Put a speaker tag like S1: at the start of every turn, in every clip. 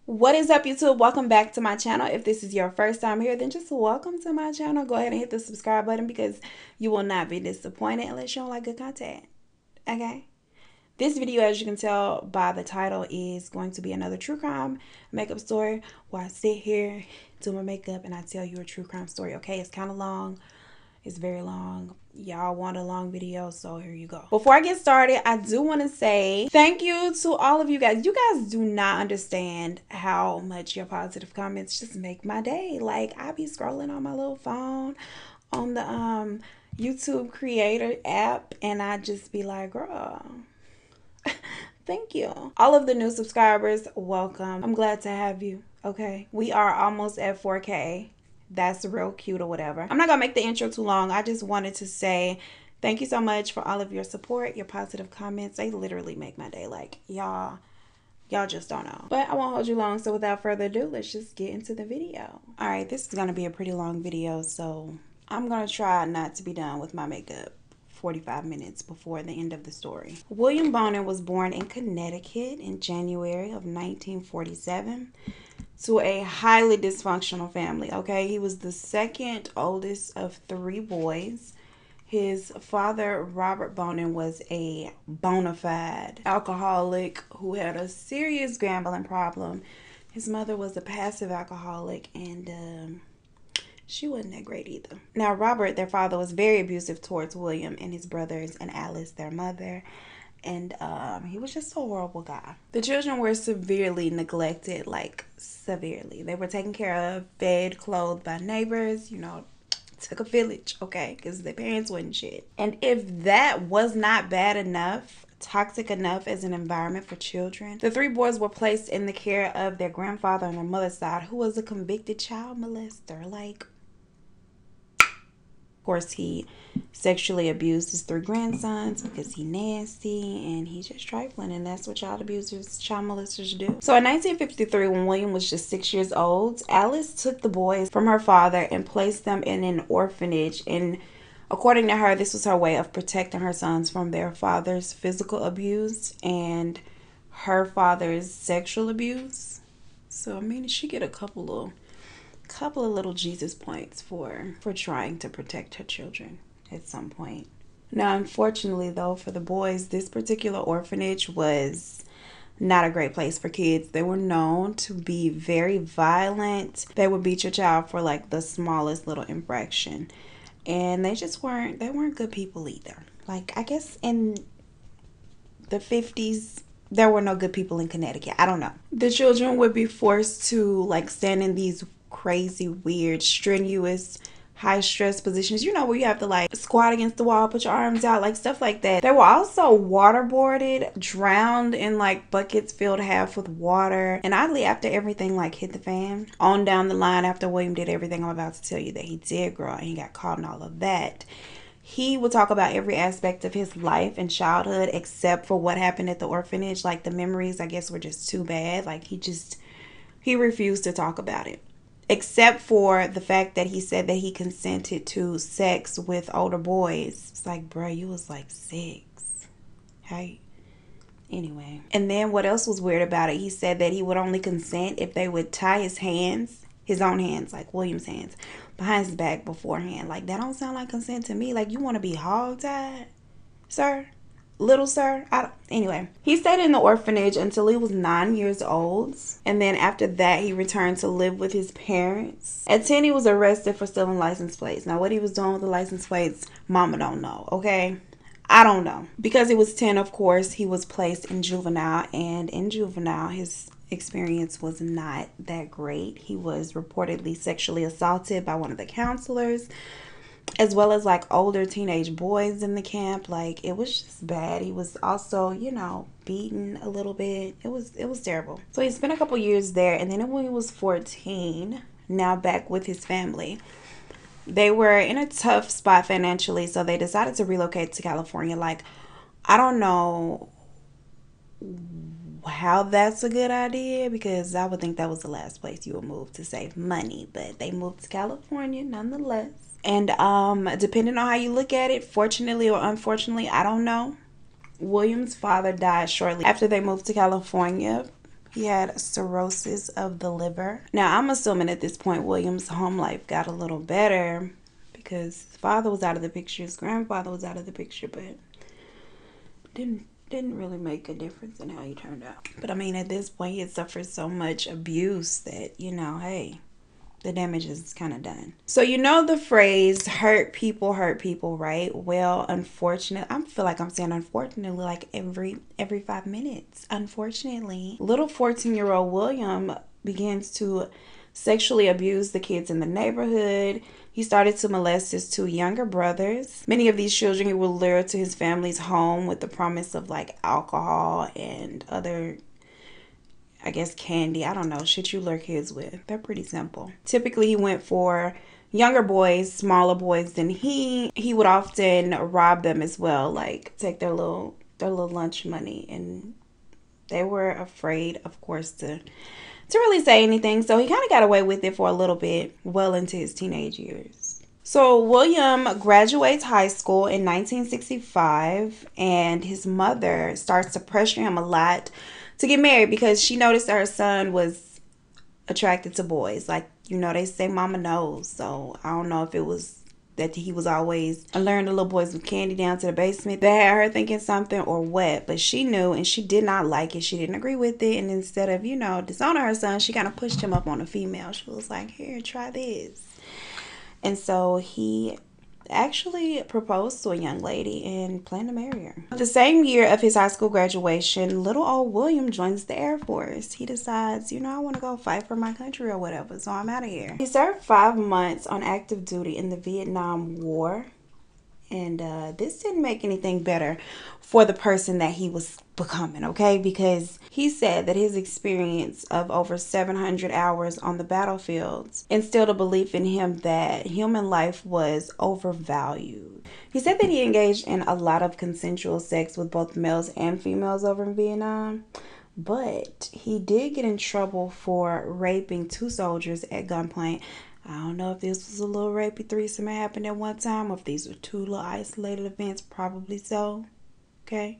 S1: What is up, YouTube? Welcome back to my channel. If this is your first time here, then just welcome to my channel. Go ahead and hit the subscribe button because you will not be disappointed unless you don't like good content. Okay? This video, as you can tell by the title, is going to be another true crime makeup story where I sit here, do my makeup, and I tell you a true crime story. Okay? It's kind of long. It's very long. Y'all want a long video, so here you go. Before I get started, I do want to say thank you to all of you guys. You guys do not understand how much your positive comments just make my day. Like, I be scrolling on my little phone on the YouTube creator app, and I just be like, girl, thank you. All of the new subscribers, welcome. I'm glad to have you. Okay, we are almost at 4K. That's real cute or whatever. I'm not gonna make the intro too long. I just wanted to say thank you so much for all of your support, your positive comments. They literally make my day. Like, y'all just don't know. But I won't hold you long, so without further ado, let's just get into the video. All right, this is gonna be a pretty long video, so I'm gonna try not to be done with my makeup 45 minutes before the end of the story. William Bonin was born in Connecticut in January of 1947. To a highly dysfunctional family, okay? He was the second oldest of 3 boys. His father, Robert Bonin, was a bona fide alcoholic who had a serious gambling problem. His mother was a passive alcoholic, and she wasn't that great either. Now, Robert, their father, was very abusive towards William and his brothers, and Alice, their mother. And he was just a horrible guy. The children were severely neglected, like severely. They were taken care of, fed, clothed by neighbors, you know, took a village, okay, because their parents wasn't shit. And if that was not bad enough, toxic enough as an environment for children, the 3 boys were placed in the care of their grandfather on their mother's side, who was a convicted child molester. Like, of course, he sexually abused his 3 grandsons because he nasty and he's just trifling, and that's what child abusers, child molesters do. So in 1953, when William was just 6 years old, Alice took the boys from her father and placed them in an orphanage, and according to her, this was her way of protecting her sons from their father's physical abuse and her father's sexual abuse. So I mean, she get a couple of little Jesus points for trying to protect her children at some point. Now, unfortunately, though, for the boys, this particular orphanage was not a great place for kids. They were known to be very violent. They would beat your child for like the smallest little infraction, and they weren't good people either. Like, I guess in the 50s, there were no good people in Connecticut. I don't know. The children would be forced to like stand in these crazy, weird, strenuous, high stress positions, you know, where you have to like squat against the wall, put your arms out, like stuff like that. They were also waterboarded, drowned in like buckets filled half with water, and oddly, after everything like hit the fan on down the line, after William did everything I'm about to tell you that he did, girl, and he got caught and all of that, he would talk about every aspect of his life and childhood except for what happened at the orphanage. Like, the memories, I guess, were just too bad. Like, he refused to talk about it, except for the fact that he said that he consented to sex with older boys. It's like, bruh, you was like 6. Hey. Anyway. And then what else was weird about it? He said that he would only consent if they would tie his hands, his own hands, like William's hands, behind his back beforehand. Like, that don't sound like consent to me. Like, you want to be hog-tied, sir? Little sir? Anyway, he stayed in the orphanage until he was 9 years old, and then after that he returned to live with his parents. At 10, he was arrested for stealing license plates. Now, what he was doing with the license plates, mama don't know, okay? I don't know. Because he was 10, of course, he was placed in juvenile, and in juvenile his experience was not that great. He was reportedly sexually assaulted by one of the counselors, as well as like older teenage boys in the camp. Like, it was just bad. He was also, you know, beaten a little bit. It was terrible. So he spent a couple years there, and then when he was 14, now back with his family, they were in a tough spot financially, so they decided to relocate to California. Like, I don't know how that's a good idea, because I would think that was the last place you would move to save money, but they moved to California nonetheless. And depending on how you look at it, fortunately or unfortunately, I don't know, William's father died shortly after they moved to California He had cirrhosis of the liver. Now, I'm assuming at this point William's home life got a little better because his father was out of the picture, his grandfather was out of the picture, but didn't really make a difference in how he turned out. But I mean, at this point, he had suffered so much abuse that, you know, hey, the damage is kind of done. So you know the phrase hurt people, right? Well, unfortunately, I feel like I'm saying unfortunately like every 5 minutes. Unfortunately, little 14-year-old William begins to sexually abuse the kids in the neighborhood. He started to molest his 2 younger brothers. Many of these children he would lure to his family's home with the promise of like alcohol and other, I guess, candy. I don't know. Shit you lure kids with. They're pretty simple. Typically, he went for younger boys, smaller boys than he. He would often rob them as well, like take their little lunch money. And they were afraid, of course, to really say anything. So he kind of got away with it for a little bit, well into his teenage years. So William graduates high school in 1965, and his mother starts to pressure him a lot to get married because she noticed that her son was attracted to boys. Like, you know, they say mama knows. So I don't know if it was that he was always luring the little boys with candy down to the basement that had her thinking something or what. But she knew, and she did not like it. She didn't agree with it. And instead of, you know, disowning her son, she kind of pushed him up on a female. She was like, here, try this. And so he actually proposed to a young lady and planned to marry her. The same year of his high school graduation, little old William joins the Air Force. He decides, you know, I want to go fight for my country or whatever, so I'm out of here. He served 5 months on active duty in the Vietnam War. And this didn't make anything better for the person that he was becoming, okay? Because he said that his experience of over 700 hours on the battlefields instilled a belief in him that human life was overvalued. He said that he engaged in a lot of consensual sex with both males and females over in Vietnam. But he did get in trouble for raping 2 soldiers at gunpoint. I don't know if this was a little rapey threesome that happened at one time or if these were 2 little isolated events. Probably so. Okay.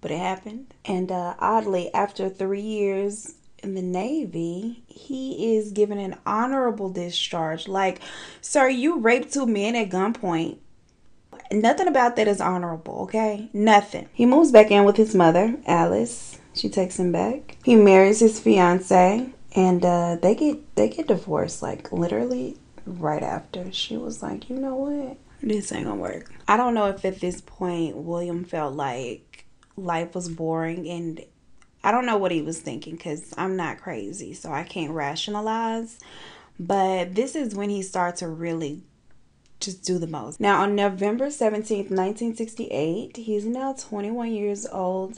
S1: But it happened. And oddly, after 3 years in the Navy, he is given an honorable discharge. Like, sir, you raped 2 men at gunpoint. Nothing about that is honorable, okay? Nothing. He moves back in with his mother, Alice. She takes him back. He marries his fiance. And they get divorced, like, literally right after. She was like, you know what? This ain't gonna work. I don't know if at this point William felt like life was boring. And I don't know what he was thinking because I'm not crazy. So I can't rationalize. But this is when he started to really just do the most. Now, on November 17th, 1968, he's now 21 years old.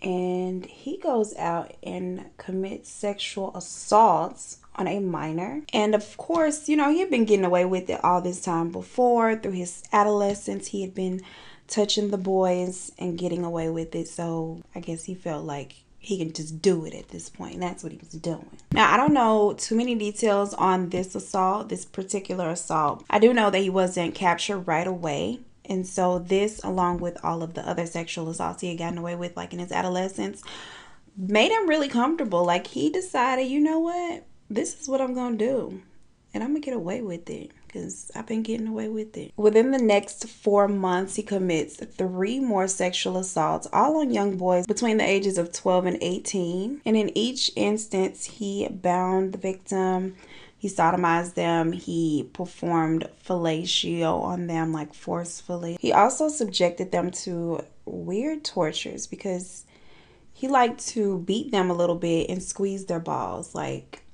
S1: And he goes out and commits sexual assaults on a minor. And of course, you know, he had been getting away with it all this time before. Through his adolescence, he had been touching the boys and getting away with it. So I guess he felt like he could just do it at this point. And that's what he was doing. Now, I don't know too many details on this assault, this particular assault. I do know that he wasn't captured right away. And so this, along with all of the other sexual assaults he had gotten away with, like in his adolescence, made him really comfortable. Like, he decided, you know what? This is what I'm going to do. And I'm going to get away with it because I've been getting away with it. Within the next 4 months, he commits 3 more sexual assaults, all on young boys between the ages of 12 and 18. And in each instance, he bound the victim. He sodomized them. He performed fellatio on them, like forcefully. He also subjected them to weird tortures because he liked to beat them a little bit and squeeze their balls. Like,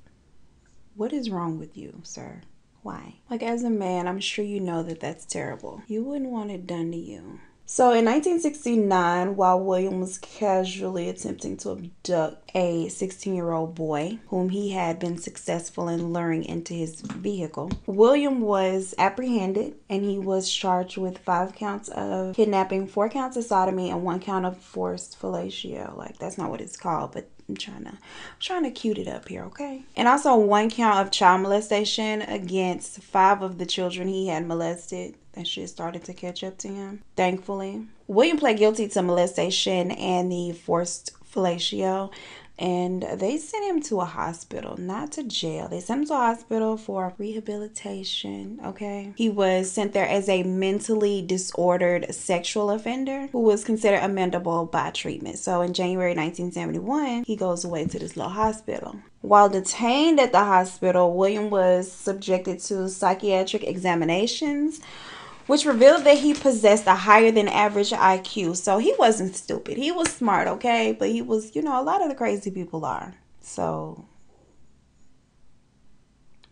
S1: what is wrong with you, sir? Why? Like, as a man, I'm sure you know that that's terrible. You wouldn't want it done to you. So in 1969, while William was casually attempting to abduct a 16-year-old boy whom he had been successful in luring into his vehicle, William was apprehended and he was charged with 5 counts of kidnapping, 4 counts of sodomy, and 1 count of forced fellatio. Like, that's not what it's called, but I'm trying to cute it up here, okay? And also 1 count of child molestation against 5 of the children he had molested. That shit started to catch up to him, thankfully. William pled guilty to molestation and the forced fellatio. And they sent him to a hospital, not to jail. They sent him to a hospital for rehabilitation, okay? He was sent there as a mentally disordered sexual offender who was considered amendable by treatment. So in January 1971, he goes away to this little hospital. While detained at the hospital, William was subjected to psychiatric examinations, which revealed that he possessed a higher than average IQ. So he wasn't stupid. He was smart, okay? But he was, you know, a lot of the crazy people are. So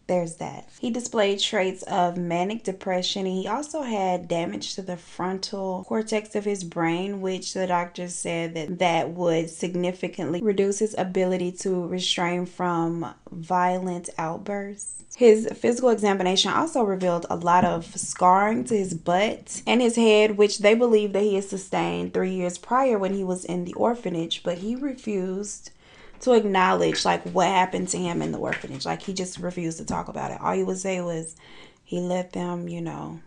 S1: there's that. He displayed traits of manic depression. He also had damage to the frontal cortex of his brain, which the doctors said that would significantly reduce his ability to restrain from violent outbursts. His physical examination also revealed a lot of scarring to his butt and his head, which they believe that he had sustained 3 years prior when he was in the orphanage, but he refused to acknowledge like what happened to him in the orphanage. Like he just refused to talk about it. All he would say was he let them, you know,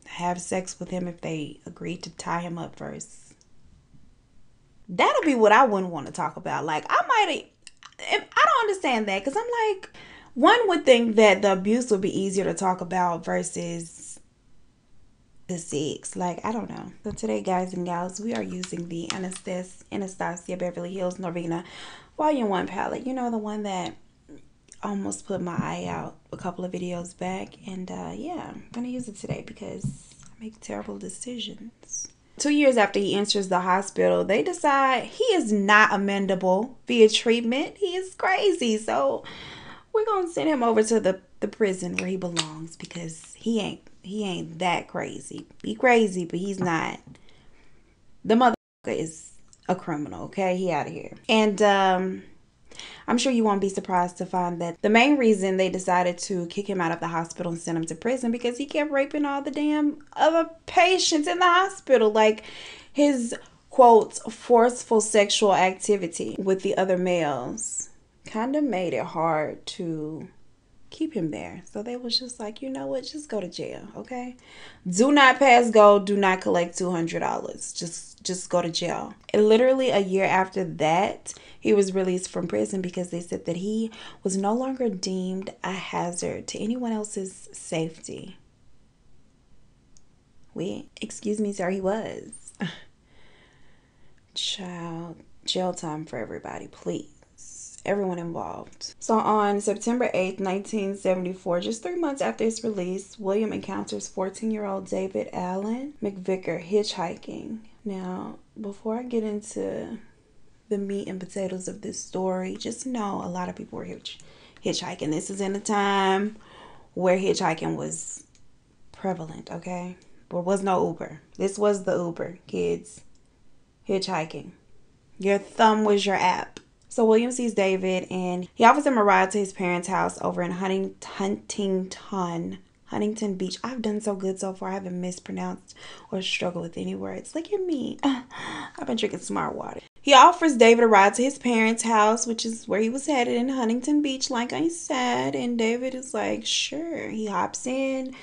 S1: have sex with him if they agreed to tie him up first. That'll be what I wouldn't want to talk about. Like I don't understand that, because I'm like, one would think that the abuse would be easier to talk about versus the sex. Like, I don't know. So today, guys and gals, we are using the Anastasia Beverly Hills Norvina Volume 1 palette. You know, the one that almost put my eye out a couple of videos back. And yeah, I'm going to use it today because I make terrible decisions. 2 years after he enters the hospital, they decide he is not amendable via treatment. He is crazy. So we're going to send him over to the prison where he belongs, because he ain't that crazy. He crazy, but he's not. The motherfucker is a criminal, okay? He out of here. And I'm sure you won't be surprised to find that the main reason they decided to kick him out of the hospital and send him to prison because he kept raping all the damn other patients in the hospital. Like his, quote, forceful sexual activity with the other males kind of made it hard to keep him there. So they was just like, you know what, just go to jail, okay? Do not pass go, do not collect $200. Just go to jail. And literally a year after that, he was released from prison because they said that he was no longer deemed a hazard to anyone else's safety. Excuse me, sir, he was. Child, jail time for everybody, please. Everyone involved. So on September 8th, 1974, just 3 months after his release, William encounters 14-year-old David Allen McVicker hitchhiking. Now, before I get into the meat and potatoes of this story, just know a lot of people were hitchhiking. This is in a time where hitchhiking was prevalent, okay? There was no Uber. This was the Uber, kids. Hitchhiking. Your thumb was your app. So William sees David and he offers him a ride to his parents' house over in Huntington Beach. I've done so good so far. I haven't mispronounced or struggled with any words. Look at me. I've been drinking smart water. He offers David a ride to his parents' house, which is where he was headed in Huntington Beach, like I said. And David is like, sure. He hops in,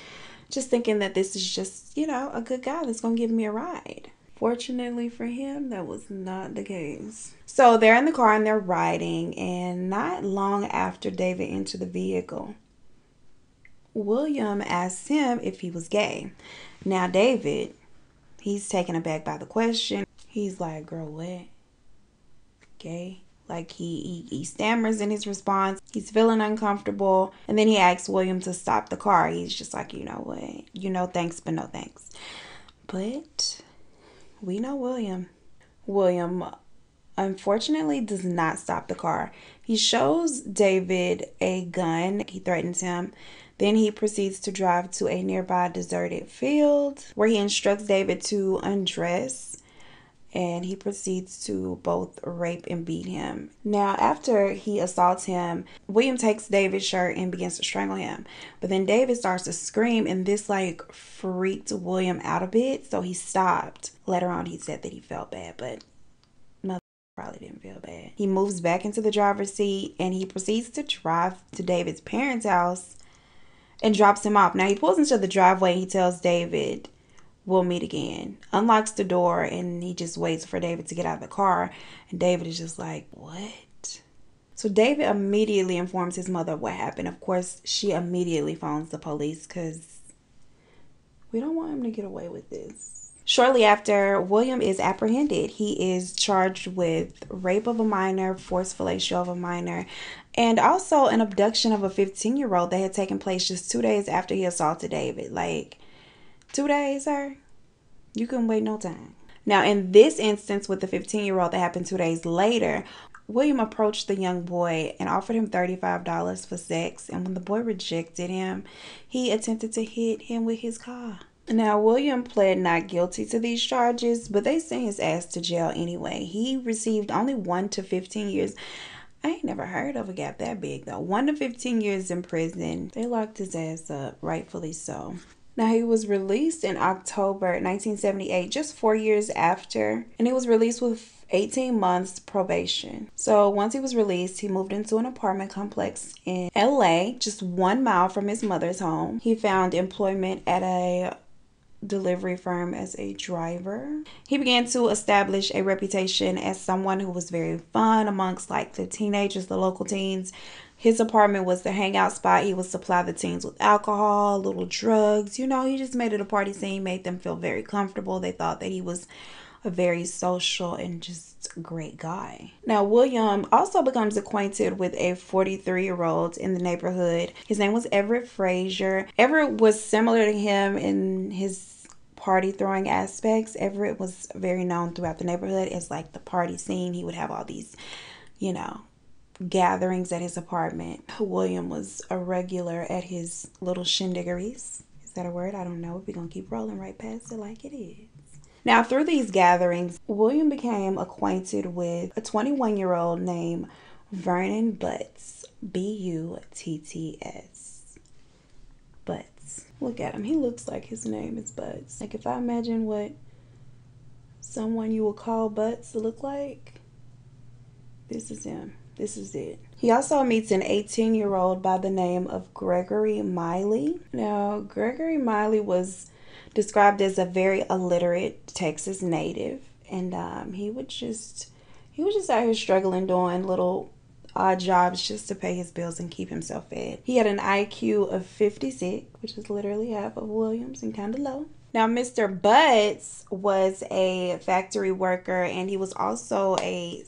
S1: just thinking that this is just, you know, a good guy that's going to give me a ride. Fortunately for him, that was not the case. So they're in the car and they're riding, and not long after David entered the vehicle, William asks him if he was gay. Now David, he's taken aback by the question. He's like, girl, what? Gay? Like he stammers in his response. He's feeling uncomfortable. And then he asks William to stop the car. He's just like, you know what? You know, thanks, but no thanks. But we know William. William, unfortunately, does not stop the car. He shows David a gun. He threatens him. Then he proceeds to drive to a nearby deserted field where he instructs David to undress. And he proceeds to both rape and beat him. Now, after he assaults him, William takes David's shirt and begins to strangle him. But then David starts to scream, and this like freaked William out a bit. So he stopped. Later on, he said that he felt bad, but mother probably didn't feel bad. He moves back into the driver's seat and he proceeds to drive to David's parents' house and drops him off. Now, he pulls into the driveway and he tells David, we'll meet again. Unlocks the door and he just waits for David to get out of the car. And David is just like, what? So David immediately informs his mother of what happened. Of course, she immediately phones the police because we don't want him to get away with this. Shortly after, William is apprehended. He is charged with rape of a minor, forced fellatio of a minor, and also an abduction of a 15-year-old that had taken place just 2 days after he assaulted David. Like, 2 days, sir? You couldn't wait no time. Now, in this instance with the 15-year-old that happened 2 days later, William approached the young boy and offered him $35 for sex. And when the boy rejected him, he attempted to hit him with his car. Now, William pled not guilty to these charges, but they sent his ass to jail anyway. He received only 1 to 15 years. I ain't never heard of a gap that big, though. 1 to 15 years in prison. They locked his ass up, rightfully so. Now, he was released in October 1978, just 4 years after, and he was released with 18 months probation. So once he was released, he moved into an apartment complex in LA, just 1 mile from his mother's home. He found employment at a delivery firm as a driver. He began to establish a reputation as someone who was very fun amongst like the teenagers, the local teens. His apartment was the hangout spot. He would supply the teens with alcohol, little drugs. You know, he just made it a party scene, made them feel very comfortable. They thought that he was a very social and just great guy. Now, William also becomes acquainted with a 43-year-old in the neighborhood. His name was Everett Frazier. Everett was similar to him in his party throwing aspects. Everett was very known throughout the neighborhood as like the party scene. He would have all these, you know, gatherings at his apartment. William was a regular at his little shindiggeries. Is that a word? I don't know. We're gonna keep rolling right past it like it is. Now, through these gatherings, William became acquainted with a 21-year-old named Vernon Butts. Butts. Butts. Look at him. He looks like his name is Butts. Like, if I imagine what someone you would call Butts look like, this is him. This is it. He also meets an 18-year-old by the name of Gregory Maile. Now, Gregory Maile was described as a very illiterate Texas native, and he was just out here struggling, doing little odd jobs just to pay his bills and keep himself fed. He had an IQ of 56, which is literally half of William's and kind of low. Now, Mr. Butts was a factory worker, and he was also a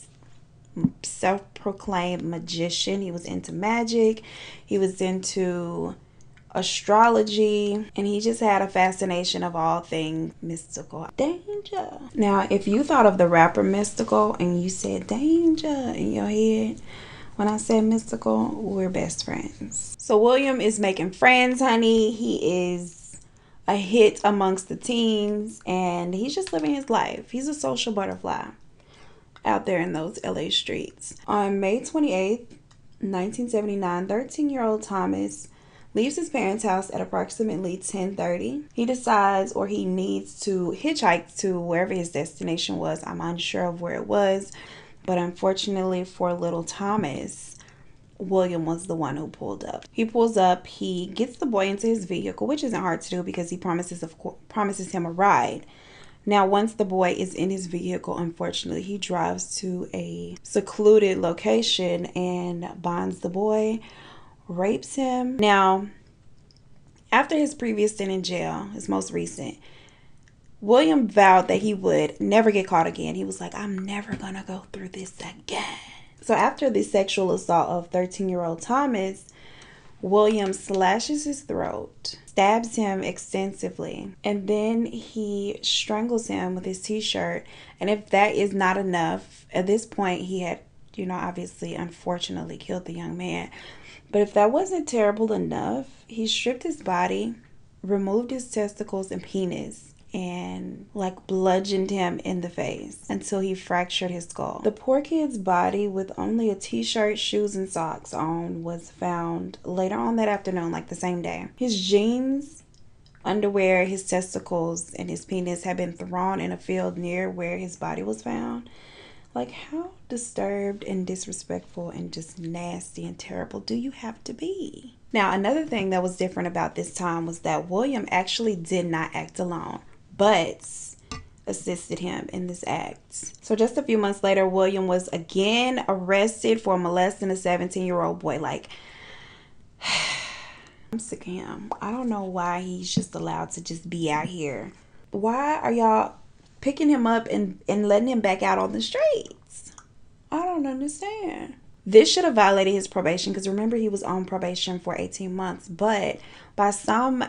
S1: self-proclaimed magician. He was into magic. He was into astrology, and he just had a fascination of all things mystical. Danger. Now, if you thought of the rapper Mystical and you said danger in your head when I said mystical, we're best friends. So William is making friends, honey. He is a hit amongst the teens, and he's just living his life. He's a social butterfly out there in those LA streets. On May 28th, 1979, 13-year-old Thomas leaves his parents' house at approximately 10:30. He decides, or he needs to hitchhike to wherever his destination was. I'm unsure of where it was, but unfortunately for little Thomas, William was the one who pulled up. He pulls up, he gets the boy into his vehicle, which isn't hard to do because he promises him a ride. Now, once the boy is in his vehicle, unfortunately, he drives to a secluded location and bonds the boy, rapes him. Now, after his previous stint in jail, his most recent, William vowed that he would never get caught again. He was like, I'm never gonna go through this again. So after the sexual assault of 13-year-old Thomas, William slashes his throat, stabs him extensively, and then he strangles him with his t-shirt. And if that is not enough, at this point he had, obviously, unfortunately killed the young man. But if that wasn't terrible enough, he stripped his body, removed his testicles and penis, and bludgeoned him in the face until he fractured his skull. The poor kid's body, with only a t-shirt, shoes, and socks on, was found later on that afternoon, the same day. His jeans, underwear, his testicles, and his penis had been thrown in a field near where his body was found. How disturbed and disrespectful and just nasty and terrible do you have to be? Now, another thing that was different about this time was that William actually did not act alone. But assisted him in this act. So just a few months later, William was again arrested for molesting a 17-year-old boy. Like, I'm sick of him. I don't know why he's just allowed to just be out here. Why are y'all picking him up and letting him back out on the streets? I don't understand. This should have violated his probation, because remember, he was on probation for 18 months. But by some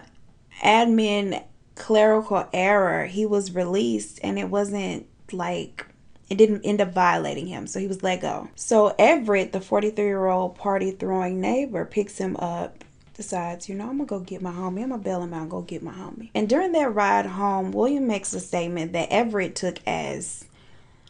S1: admin clerical error, he was released, and it wasn't like, it didn't end up violating him, so he was let go. So Everett, the 43-year-old party throwing neighbor, picks him up, decides, you know, I'm gonna go get my homie. I'm gonna bail him out and go get my homie. And during their ride home, William makes a statement that Everett took as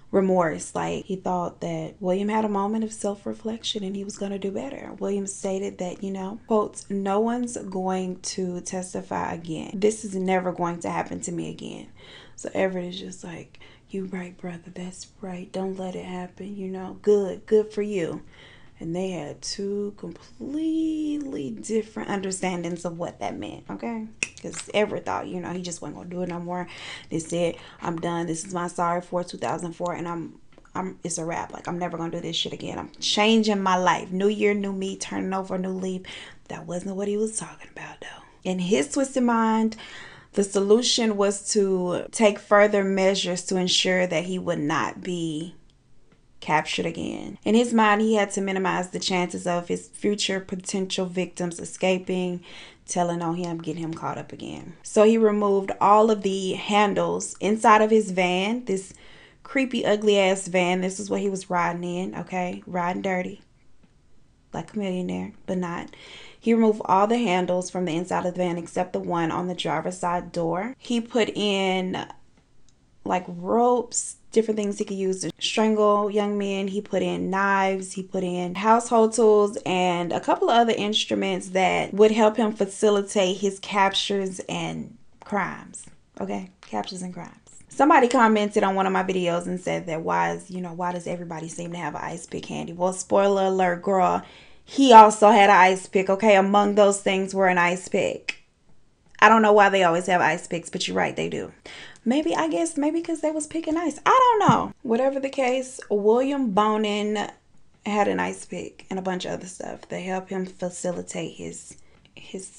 S1: remorse. Like, he thought that William had a moment of self-reflection and he was going to do better. William stated that, you know, quote, no one's going to testify again. This is never going to happen to me again. So Everett is just like, you right, brother, that's right, don't let it happen, you know, good for you. And they had two completely different understandings of what that meant, okay? Because Everett thought, you know, he just wasn't going to do it no more. They said, I'm done. This is my sorry for 2004, and it's a wrap. Like, I'm never going to do this shit again. I'm changing my life. New year, new me, turning over a new leaf. That wasn't what he was talking about, though. In his twisted mind, the solution was to take further measures to ensure that he would not be captured again. In his mind, he had to minimize the chances of his future potential victims escaping, telling on him, getting him caught up again. So he removed all of the handles inside of his van, this creepy, ugly ass van. This is what he was riding in, okay? Riding dirty, like a millionaire, but not. He removed all the handles from the inside of the van except the one on the driver's side door. He put in like ropes, different things he could use to strangle young men. He put in knives, he put in household tools, and a couple of other instruments that would help him facilitate his captures and crimes. Okay, captures and crimes. Somebody commented on one of my videos and said that why does everybody seem to have an ice pick handy? Well, spoiler alert, girl, he also had an ice pick, okay? Among those things were an ice pick. I don't know why they always have ice picks, but you're right, they do. Maybe because they was picking ice. I don't know. Whatever the case, William Bonin had an ice pick and a bunch of other stuff. They help him facilitate his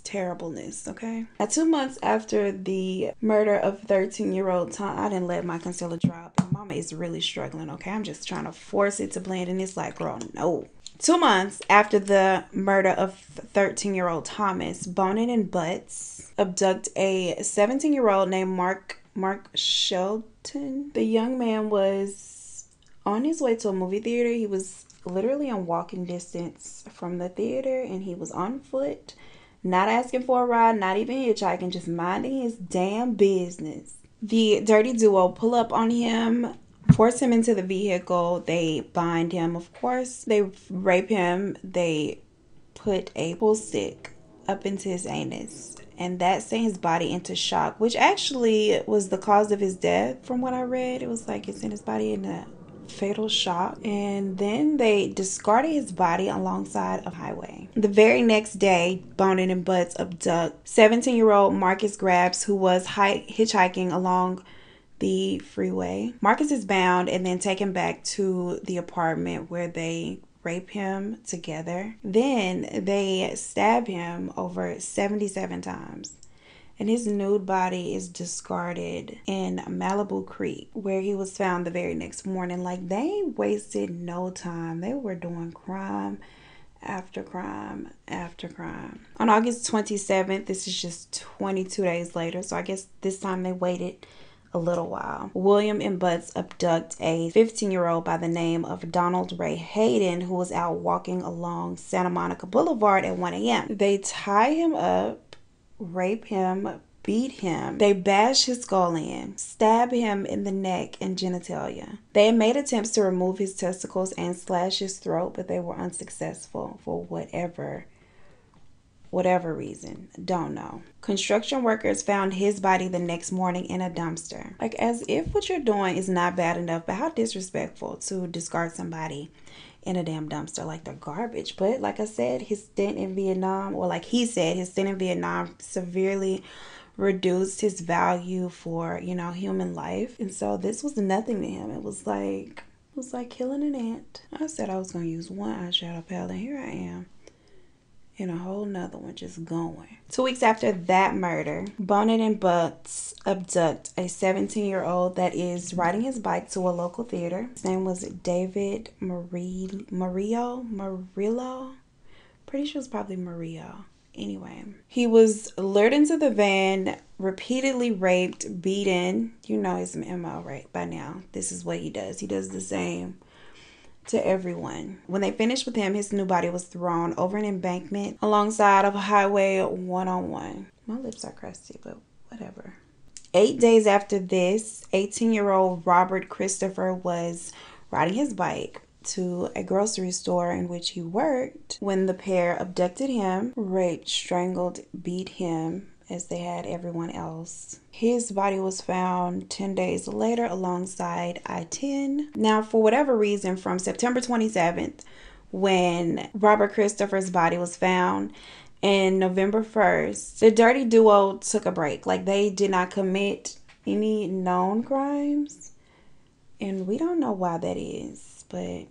S1: terribleness, okay? Now, 2 months after the murder of 13-year-old Todd, I didn't let my concealer drop. And mama is really struggling, okay? I'm just trying to force it to blend, and it's like, girl, no. 2 months after the murder of 13-year-old Thomas, Bonin and Butts abduct a 17-year-old named Mark Shelton. The young man was on his way to a movie theater. He was literally in walking distance from the theater, and he was on foot, not asking for a ride, not even hitchhiking, just minding his damn business. The dirty duo pull up on him, force him into the vehicle. They bind him, of course. They rape him. They put a pool stick up into his anus, and that sent his body into shock, which actually was the cause of his death. From what I read, it was like it sent his body into fatal shock, and then they discarded his body alongside a highway. The very next day, Bonin and Butts abduct 17-year-old Marcus Grabs, who was hitchhiking along the freeway. Marcus is bound and then taken back to the apartment where they rape him together. Then they stab him over 77 times. And his nude body is discarded in Malibu Creek, where he was found the very next morning. Like, they wasted no time. They were doing crime after crime after crime. On August 27th, this is just 22 days later, so I guess this time they waited a little while. William and Butts abduct a 15-year-old by the name of Donald Ray Hayden, who was out walking along Santa Monica Boulevard at 1 a.m. They tie him up, rape him, beat him. They bash his skull in, stab him in the neck and genitalia. They had made attempts to remove his testicles and slash his throat, but they were unsuccessful for whatever reason. Don't know. Construction workers found his body the next morning in a dumpster. Like, as if what you're doing is not bad enough, but how disrespectful to discard somebody in a damn dumpster like they're garbage. But like I said, his stint in Vietnam, or like he said, his stint in Vietnam severely reduced his value for, you know, human life. And so this was nothing to him. It was like killing an ant. I said I was going to use one eyeshadow palette, and here I am in a whole nother one just going. 2 weeks after that murder, Bonin and Butts abduct a 17-year-old that is riding his bike to a local theater. His name was David Murillo. Pretty sure it was probably Murillo. Anyway, he was lured into the van, repeatedly raped, beaten. You know his MO right by now. This is what he does. He does the same to everyone. When they finished with him, his new body was thrown over an embankment alongside of Highway 101. My lips are crusty, but whatever. 8 days after this, 18-year-old Robert Christopher was riding his bike to a grocery store in which he worked when the pair abducted him, raped, strangled, beat him as they had everyone else. His body was found 10 days later alongside I-10. Now, for whatever reason, from September 27th, when Robert Christopher's body was found, and November 1st, the dirty duo took a break. Like, they did not commit any known crimes. And we don't know why that is, but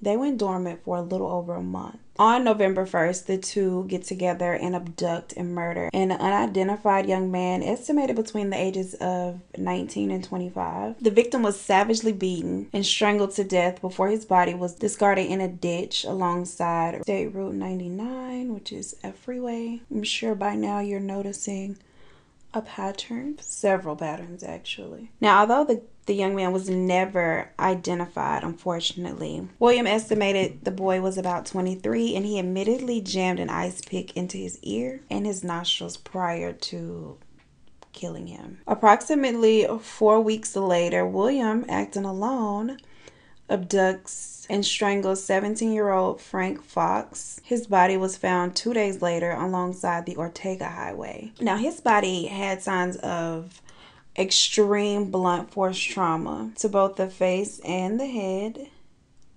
S1: they went dormant for a little over a month. On November 1st, the two get together and abduct and murder an unidentified young man estimated between the ages of 19 and 25. The victim was savagely beaten and strangled to death before his body was discarded in a ditch alongside State Route 99, which is a freeway. I'm sure by now you're noticing a pattern. Several patterns, actually. Now, although the young man was never identified, unfortunately, William estimated the boy was about 23, and he admittedly jammed an ice pick into his ear and his nostrils prior to killing him. Approximately 4 weeks later, William, acting alone, abducts and strangles 17-year-old Frank Fox. His body was found 2 days later alongside the Ortega Highway. Now, his body had signs of extreme blunt force trauma to both the face and the head,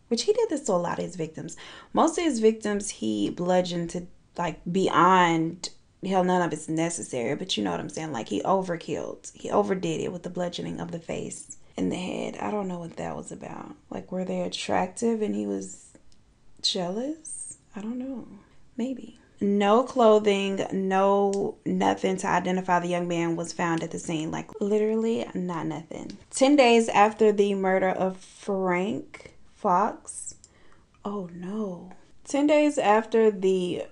S1: which he did this to a lot of his victims. Most of his victims he bludgeoned to like beyond, hell, none of it's necessary, but you know what I'm saying, like he overkilled. He overdid it with the bludgeoning of the face and the head. I don't know what that was about. Like, were they attractive and he was jealous? I don't know. Maybe. No clothing, no nothing to identify the young man was found at the scene. Like, literally not nothing. 10 days after the murder of Frank Fox. Oh no. 10 days after the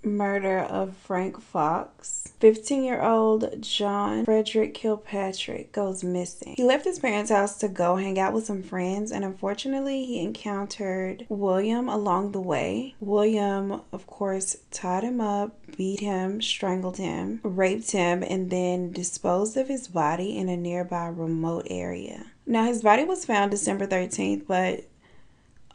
S1: murder of Frank Fox, 15-year-old John Frederick Kilpatrick goes missing. He left his parents' house to go hang out with some friends, and unfortunately he encountered William along the way. William, of course, tied him up, beat him, strangled him, raped him, and then disposed of his body in a nearby remote area. Now, his body was found December 13th, but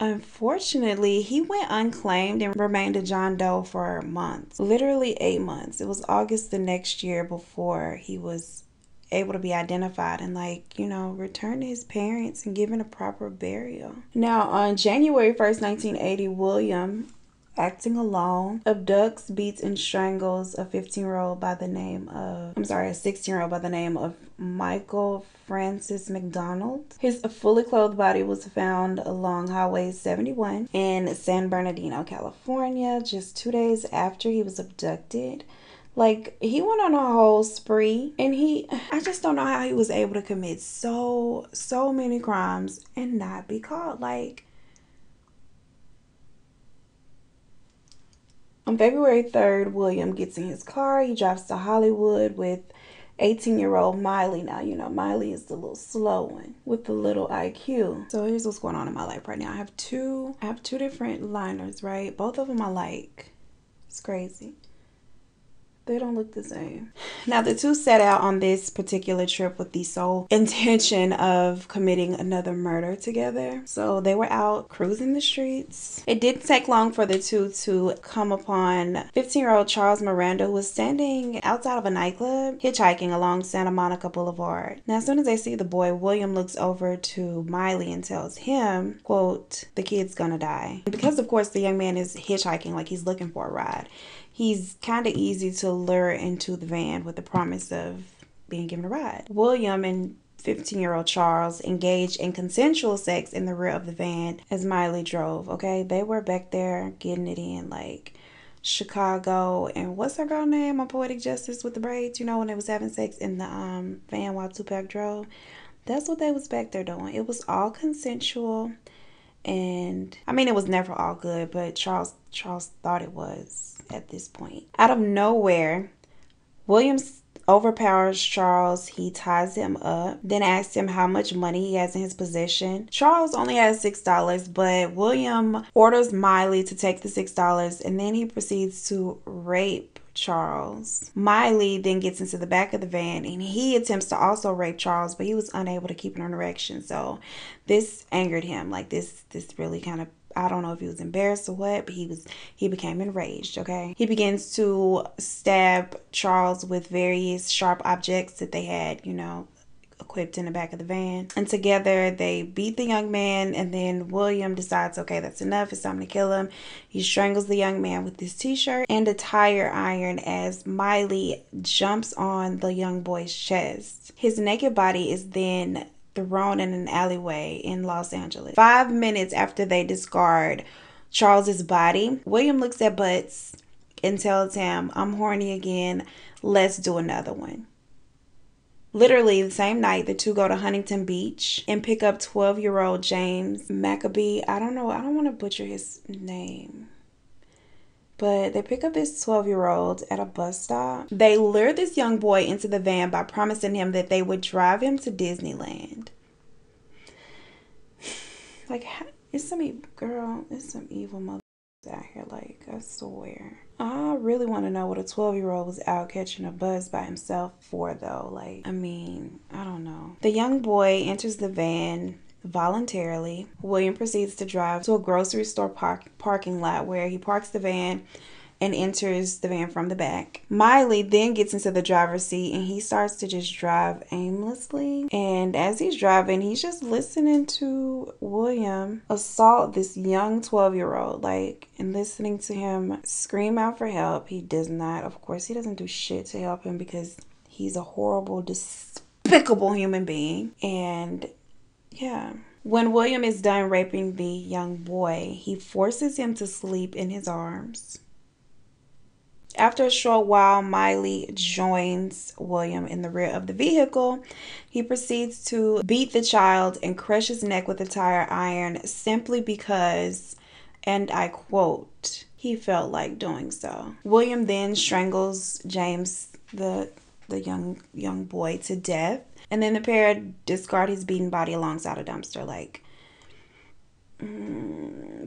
S1: unfortunately, he went unclaimed and remained a John Doe for months. Literally 8 months. It was August the next year before he was able to be identified and, like, you know, returned to his parents and given a proper burial. Now, on January 1st, 1980, William, acting alone, abducts, beats, and strangles a 16-year-old by the name of Michael Francis McDonald. His fully clothed body was found along Highway 71 in San Bernardino, California, just 2 days after he was abducted. Like, he went on a whole spree, and I just don't know how he was able to commit so many crimes and not be caught. Like, on February 3rd, William gets in his car. He drives to Hollywood with 18-year-old Miley. Now, you know, Miley is the little slow one with the little IQ. So here's what's going on in my life right now. I have two different liners, right? Both of them I like. It's crazy. They don't look the same. Now, the two set out on this particular trip with the sole intention of committing another murder together. So they were out cruising the streets. It didn't take long for the two to come upon 15-year-old Charles Miranda, who was standing outside of a nightclub hitchhiking along Santa Monica Boulevard. Now, as soon as they see the boy, William looks over to Miley and tells him, quote, "The kid's gonna die." And because, of course, the young man is hitchhiking, like he's looking for a ride, he's kind of easy to lure into the van with the promise of being given a ride. William and 15-year-old Charles engaged in consensual sex in the rear of the van as Maile drove, okay? They were back there getting it in, like Chicago. And what's her girl name on Poetic Justice with the braids? You know, when they was having sex in the van while Tupac drove? That's what they was back there doing. It was all consensual. And I mean, it was never all good, but Charles thought it was at this point. Out of nowhere, Williams overpowers Charles. He ties him up, then asks him how much money he has in his possession. Charles only has $6, but William orders Maile to take the $6, and then he proceeds to rape Charles. Maile then gets into the back of the van, and he attempts to also rape Charles, but he was unable to keep an erection. So this angered him. Like this really kind of, I don't know if he was embarrassed or what, but he became enraged, okay? He begins to stab Charles with various sharp objects that they had, you know, equipped in the back of the van. And together they beat the young man, and then William decides, okay, that's enough. It's time to kill him. He strangles the young man with his t-shirt and a tire iron as Maile jumps on the young boy's chest. His naked body is then thrown in an alleyway in Los Angeles. 5 minutes after they discard Charles's body, William looks at Butts and tells him, I'm horny again. Let's do another one. Literally the same night, the two go to Huntington Beach and pick up 12-year-old James Maccabee. I don't want to butcher his name. But they pick up this 12-year-old at a bus stop. They lure this young boy into the van by promising him that they would drive him to Disneyland. Like, it's some evil mother out here, like, I swear. I really want to know what a 12-year-old was out catching a bus by himself for, though. Like, I mean, I don't know. The young boy enters the van voluntarily. William proceeds to drive to a grocery store parking lot where he parks the van and enters the van from the back. Maile then gets into the driver's seat and he starts to just drive aimlessly. And as he's driving, he's just listening to William assault this young 12-year-old, like, and listening to him scream out for help. He does not, of course, he doesn't do shit to help him because he's a horrible, despicable human being. And yeah. When William is done raping the young boy, he forces him to sleep in his arms. After a short while, Maile joins William in the rear of the vehicle. He proceeds to beat the child and crush his neck with a tire iron simply because, and I quote, he felt like doing so. William then strangles James, the young boy, to death. And then the pair discard his beaten body alongside a dumpster. Like,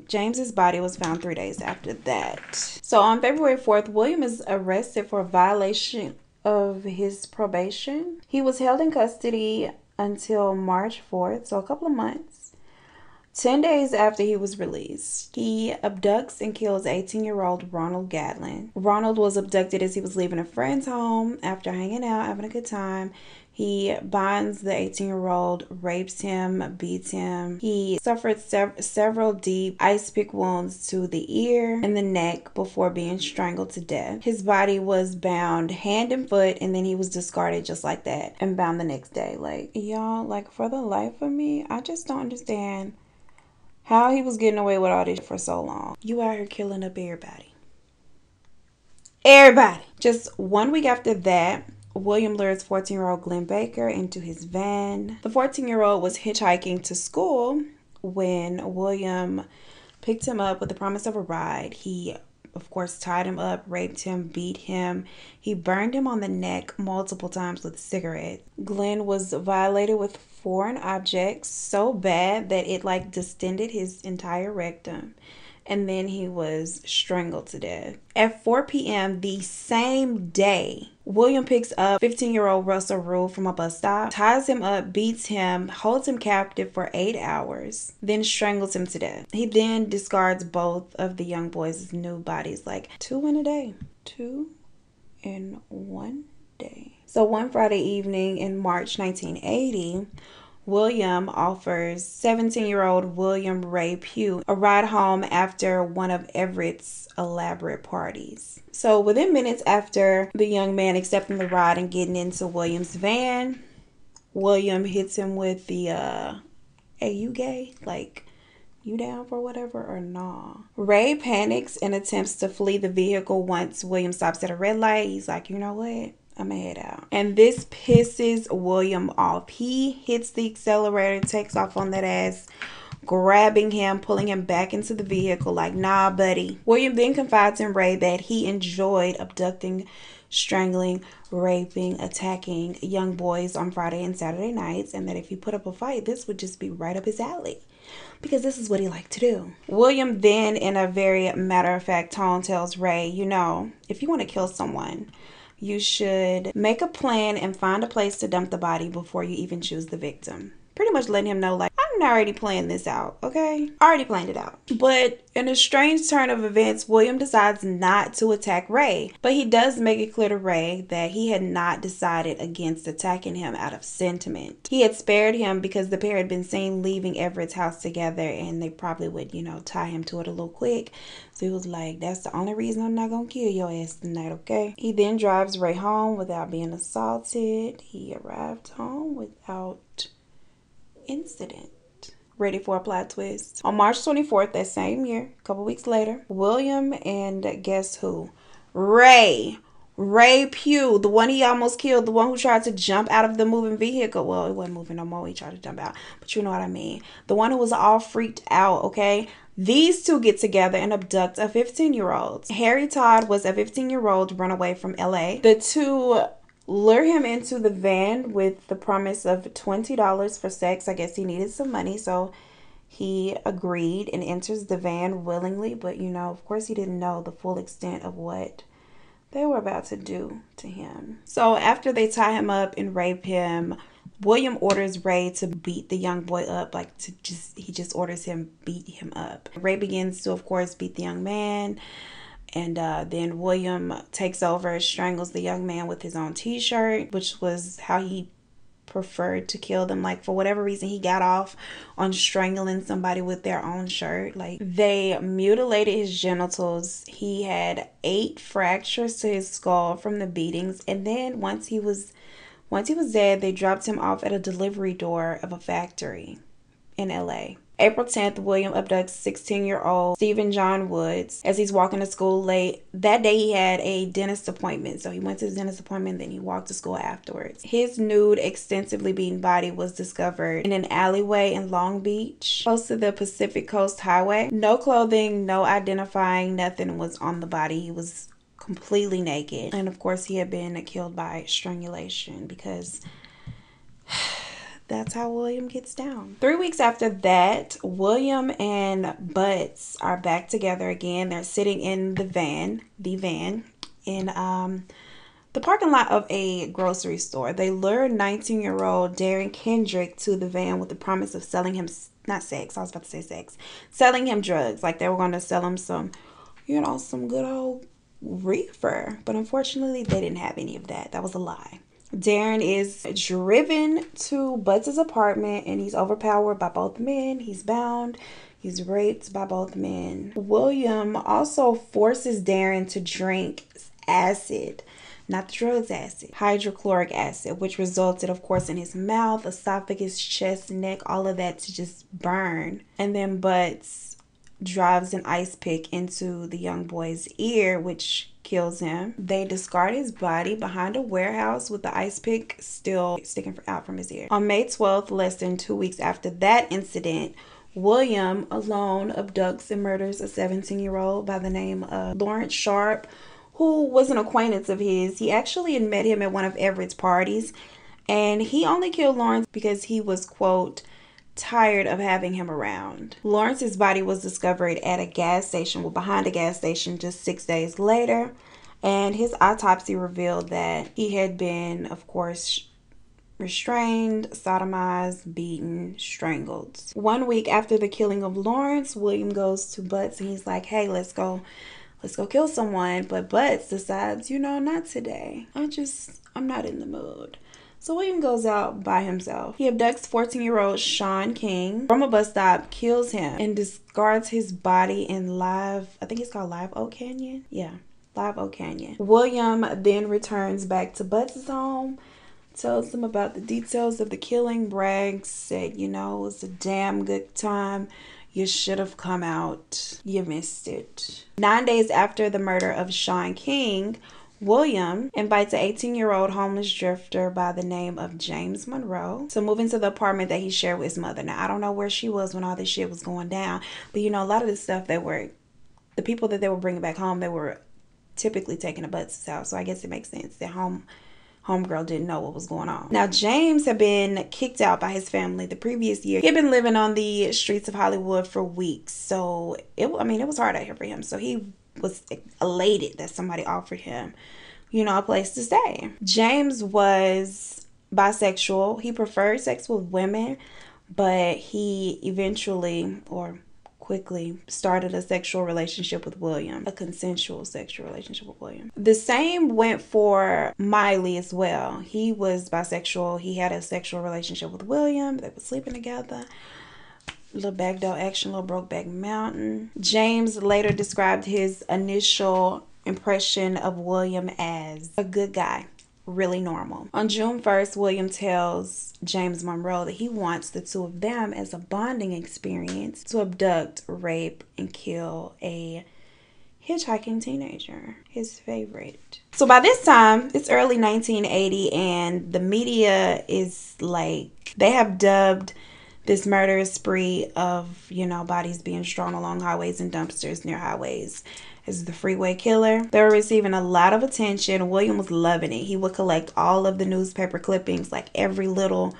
S1: James's body was found 3 days after that. So on February 4th, William is arrested for violation of his probation. He was held in custody until March 4th, so a couple of months. 10 days after he was released, he abducts and kills 18-year-old Ronald Gatlin. Ronald was abducted as he was leaving a friend's home after hanging out, having a good time. He binds the 18-year-old, rapes him, beats him. He suffered several deep ice pick wounds to the ear and the neck before being strangled to death. His body was bound hand and foot, and then he was discarded just like that and bound the next day. Like, y'all, like, for the life of me, I just don't understand how he was getting away with all this for so long. You out here killing up everybody. Everybody. Just 1 week after that, William lures 14-year-old Glenn Baker into his van. The 14-year-old was hitchhiking to school when William picked him up with the promise of a ride. He, of course, tied him up, raped him, beat him. He burned him on the neck multiple times with cigarettes. Glenn was violated with foreign objects so bad that it, like, distended his entire rectum. And then he was strangled to death. At 4 p.m. the same day, William picks up 15-year-old Russell Rule from a bus stop, ties him up, beats him, holds him captive for 8 hours, then strangles him to death. He then discards both of the young boys' new bodies, like 2 in a day. 2 in 1 day. So one Friday evening in March 1980, William offers 17-year-old William Ray Pugh a ride home after one of Everett's elaborate parties. So within minutes after the young man accepting the ride and getting into William's van, William hits him with the, hey, you gay? Like, you down for whatever or nah? Ray panics and attempts to flee the vehicle once William stops at a red light. He's like, you know what? I'm gonna head out. And this pisses William off. He hits the accelerator, takes off on that ass, grabbing him, pulling him back into the vehicle like, nah, buddy. William then confides in Ray that he enjoyed abducting, strangling, raping, attacking young boys on Friday and Saturday nights, and that if he put up a fight, this would just be right up his alley, because this is what he liked to do. William then, in a very matter-of-fact tone, tells Ray, you know, if you want to kill someone, you should make a plan and find a place to dump the body before you even choose the victim. Pretty much letting him know, like, I'm already planning this out, okay? I already planned it out. But in a strange turn of events, William decides not to attack Ray. But he does make it clear to Ray that he had not decided against attacking him out of sentiment. He had spared him because the pair had been seen leaving Everett's house together, and they probably would, you know, tie him to it a little quick. So he was like, that's the only reason I'm not gonna kill your ass tonight, okay? He then drives Ray home without being assaulted. He arrived home without incident. Ready for a plot twist? On March 24th that same year, a couple weeks later, William and guess who? Ray Pugh, the one he almost killed, the one who tried to jump out of the moving vehicle. Well, it wasn't moving no more. He tried to jump out, but you know what I mean. The one who was all freaked out, okay? These two get together and abduct a 15-year-old. Harry Todd was a 15-year-old runaway from LA. The two lure him into the van with the promise of $20 for sex. I guess he needed some money, so he agreed and enters the van willingly. But, you know, of course he didn't know the full extent of what they were about to do to him. So after they tie him up and rape him, William orders Ray to beat the young boy up. He just orders him beat him up. Ray begins to, of course, beat the young man. And then William takes over, strangles the young man with his own t-shirt, which was how he preferred to kill them. Like, for whatever reason, he got off on strangling somebody with their own shirt. Like, they mutilated his genitals. He had 8 fractures to his skull from the beatings. And then once he was dead, they dropped him off at a delivery door of a factory in LA. April 10th, William abducts 16-year-old Stephen John Woods as he's walking to school late. That day he had a dentist appointment, so he went to his dentist appointment, then he walked to school afterwards. His nude, extensively beaten body was discovered in an alleyway in Long Beach, close to the Pacific Coast Highway. No clothing, no identifying, nothing was on the body. He was completely naked. And of course he had been killed by strangulation, because that's how William gets down. 3 weeks after that, William and Butts are back together again. They're sitting in the van in the parking lot of a grocery store. They lure 19-year-old Darren Kendrick to the van with the promise of selling him, not sex, I was about to say sex, selling him drugs. Like, they were going to sell him some, you know, some good old reefer. But unfortunately, they didn't have any of that. That was a lie. Darren is driven to Butts' apartment and he's overpowered by both men. He's bound. He's raped by both men. William also forces Darren to drink acid. Not the drugs acid. Hydrochloric acid, which resulted, of course, in his mouth, esophagus, chest, neck, all of that to just burn. And then Butts drives an ice pick into the young boy's ear, which kills him. They discard his body behind a warehouse with the ice pick still sticking out from his ear. On May 12th, less than 2 weeks after that incident, William alone abducts and murders a 17-year-old by the name of Lawrence Sharp, who was an acquaintance of his. He actually had met him at one of Everett's parties, and he only killed Lawrence because he was, quote, tired of having him around. Lawrence's body was discovered at a gas station, well, behind a gas station, just 6 days later, and his autopsy revealed that he had been, of course, restrained, sodomized, beaten, strangled. 1 week after the killing of Lawrence, William goes to Butts and he's like, hey, let's go kill someone. But Butts decides, you know, not today. I'm not in the mood. So William goes out by himself. He abducts 14-year-old Sean King from a bus stop, kills him, and discards his body in I think it's called Live Oak Canyon? Yeah, Live Oak Canyon. William then returns back to Bud's home, tells him about the details of the killing, brags, said, you know, it was a damn good time. You should have come out. You missed it. 9 days after the murder of Sean King, William invites an 18-year-old homeless drifter by the name of James Monroe to move into the apartment that he shared with his mother. Now, I don't know where she was when all this shit was going down, but you know, a lot of the stuff the people that they were bringing back home, they were typically taking to Butts' house. So I guess it makes sense that homegirl didn't know what was going on. Now, James had been kicked out by his family the previous year. He had been living on the streets of Hollywood for weeks. So, it was hard out here for him. So he was elated that somebody offered him, you know, a place to stay. James was bisexual. He preferred sex with women, but he eventually, or quickly, started a sexual relationship with William, a consensual sexual relationship with William. The same went for Maile as well. He was bisexual. He had a sexual relationship with William. They were sleeping together. Little backdoor action, little Brokeback Mountain. James later described his initial impression of William as a good guy, really normal. On June 1st, William tells James Monroe that he wants the two of them as a bonding experience to abduct, rape, and kill a hitchhiking teenager, his favorite. So by this time, it's early 1980, and the media is like, they have dubbed this murderous spree of, you know, bodies being strewn along highways and dumpsters near highways as the freeway killer. They were receiving a lot of attention. William was loving it. He would collect all of the newspaper clippings, like every little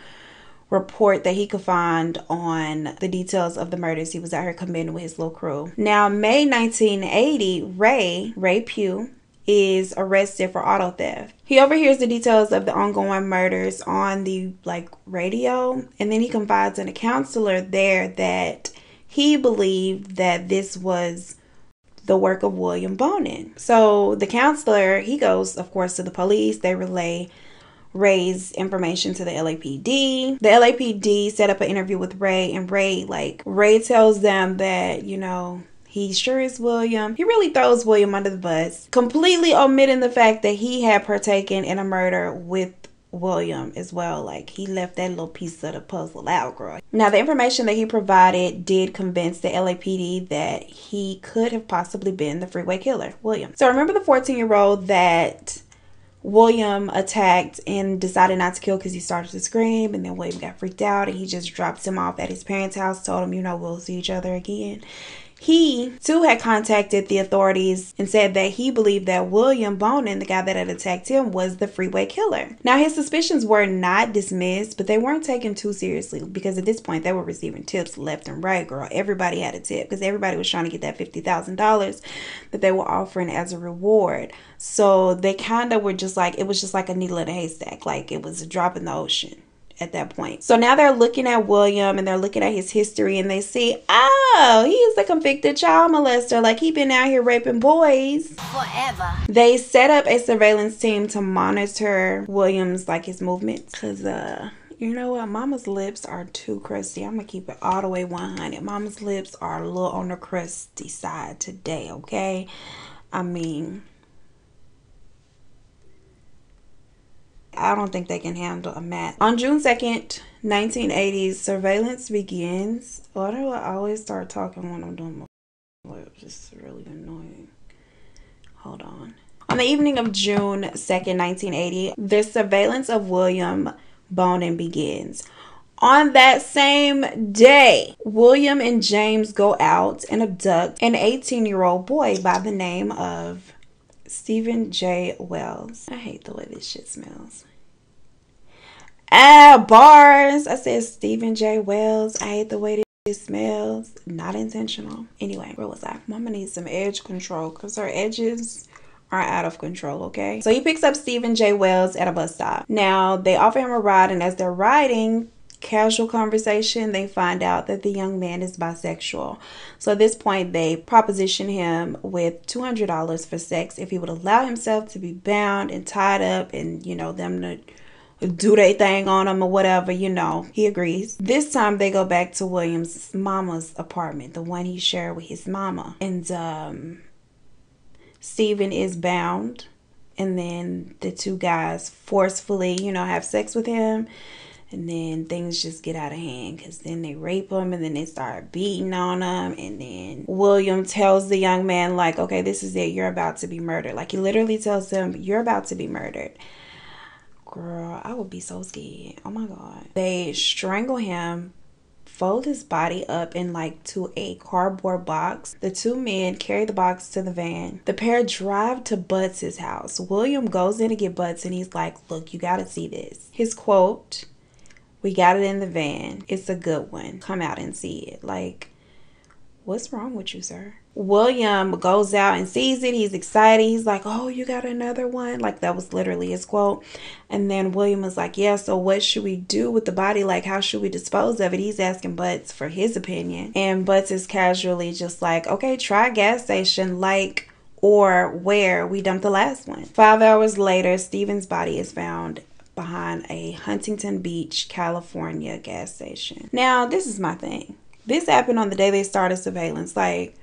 S1: report that he could find on the details of the murders he was out here committing with his little crew. Now, May 1980, Ray Pugh is arrested for auto theft. He overhears the details of the ongoing murders on the radio, and then he confides in a counselor there that he believed that this was the work of William Bonin. So the counselor, he goes, of course, to the police. They relay Ray's information to the LAPD. The LAPD set up an interview with Ray, and Ray tells them that, you know, he sure is William. He really throws William under the bus, completely omitting the fact that he had partaken in a murder with William as well. Like, he left that little piece of the puzzle out, girl. Now, the information that he provided did convince the LAPD that he could have possibly been the freeway killer, William. So remember the 14-year-old that William attacked and decided not to kill because he started to scream, and then William got freaked out and he just dropped him off at his parents' house, told him, you know, we'll see each other again. He, too, had contacted the authorities and said that he believed that William Bonin, the guy that had attacked him, was the freeway killer. Now, his suspicions were not dismissed, but they weren't taken too seriously because at this point, they were receiving tips left and right, girl. Everybody had a tip because everybody was trying to get that $50,000 that they were offering as a reward. So they kind of were just like, it was just like a needle in a haystack. Like, it was a drop in the ocean at that point. So now they're looking at William and they're looking at his history, and they see, oh, he is a convicted child molester. Like, he been out here raping boys forever. They set up a surveillance team to monitor William's, his movements. Because, you know what? Mama's lips are too crusty. I'm going to keep it all the way 100. Mama's lips are a little on the crusty side today, okay? I mean, I don't think they can handle a mat. On June 2nd, 1980, surveillance begins. Why do I always start talking when I'm doing my lips? It's really annoying. Hold on. On the evening of June 2nd, 1980, the surveillance of William Bonin begins. On that same day, William and James go out and abduct an 18-year-old boy by the name of Stephen J. Wells. I hate the way this shit smells. Bars. I said Stephen J. Wells. I hate the way this smells. Not intentional. Anyway, where was I? Mama needs some edge control because her edges are out of control, okay? So he picks up Stephen J. Wells at a bus stop. Now, they offer him a ride, and as they're riding, casual conversation, they find out that the young man is bisexual. So at this point, they proposition him with $200 for sex if he would allow himself to be bound and tied up, and, you know, them to, do their thing on him or whatever, you know. He agrees. This time they go back to William's mama's apartment, the one he shared with his mama. And Stephen is bound. And then the two guys forcefully, you know, have sex with him. And then things just get out of hand because then they rape him and then they start beating on him. And then William tells the young man, like, okay, this is it. You're about to be murdered. Like, he literally tells him, you're about to be murdered. Girl, I would be so scared. Oh, my God. They strangle him, fold his body up in like to a cardboard box. The two men carry the box to the van. The pair drive to Butts' house. William goes in to get Butts and he's like, look, you got to see this. His quote, we got it in the van. It's a good one. Come out and see it. Like, what's wrong with you, sir? William goes out and sees it. He's excited. He's like, oh, you got another one? Like, that was literally his quote. And then William was like, yeah, so what should we do with the body? Like, how should we dispose of it? He's asking Butts for his opinion. And Butts is casually just like, okay, try a gas station like or where we dumped the last one. 5 hours later, Stephen's body is found behind a Huntington Beach, California gas station. Now, this is my thing. This happened on the day they started surveillance. Like,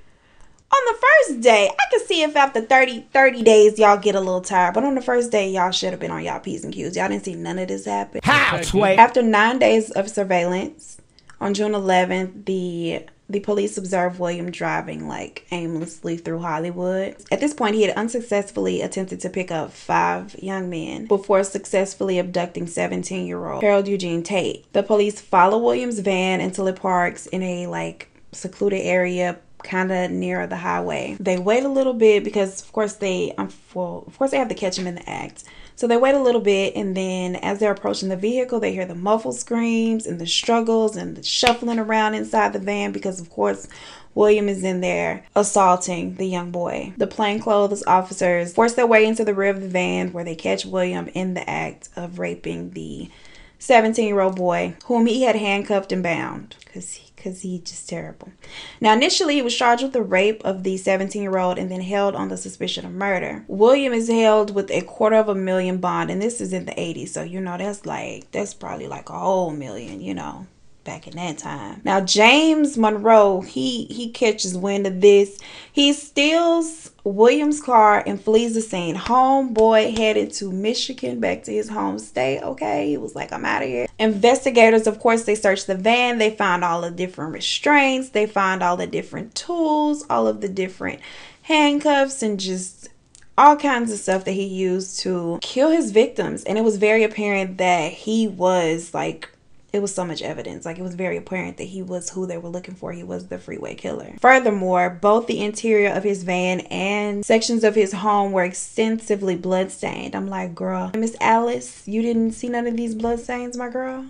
S1: on the first day, I could see if after 30 days y'all get a little tired. But on the first day, y'all should have been on y'all P's and Q's. Y'all didn't see none of this happen.
S2: How?
S1: After 9 days of surveillance, on June 11th, the police observed William driving like aimlessly through Hollywood. At this point, he had unsuccessfully attempted to pick up 5 young men before successfully abducting 17-year-old Harold Eugene Tate. The police follow William's van until it parks in a like secluded area kind of near the highway. They wait a little bit because of course they have to catch him in the act. So they wait a little bit, and then as they're approaching the vehicle, they hear the muffled screams and the struggles and the shuffling around inside the van because of course William is in there assaulting the young boy. The plainclothes officers force their way into the rear of the van where they catch William in the act of raping the 17-year-old boy whom he had handcuffed and bound because he's just terrible. Now, initially, he was charged with the rape of the 17-year-old and then held on the suspicion of murder. William is held with $250,000 bond, and this is in the 80s, so, you know, that's probably like a whole million, you know, back in that time. Now, James Monroe, he catches wind of this. He steals William's car and flees the scene. Homeboy headed to Michigan, back to his home state. Okay, he was like, I'm out of here. Investigators, of course, they searched the van. They found all the different restraints. They found all the different tools, all of the different handcuffs, and just all kinds of stuff that he used to kill his victims. And it was very apparent that he was like, it was so much evidence. Like, it was very apparent that he was who they were looking for. He was the freeway killer. Furthermore, both the interior of his van and sections of his home were extensively bloodstained. I'm like, girl, Miss Alice, you didn't see none of these bloodstains, my girl?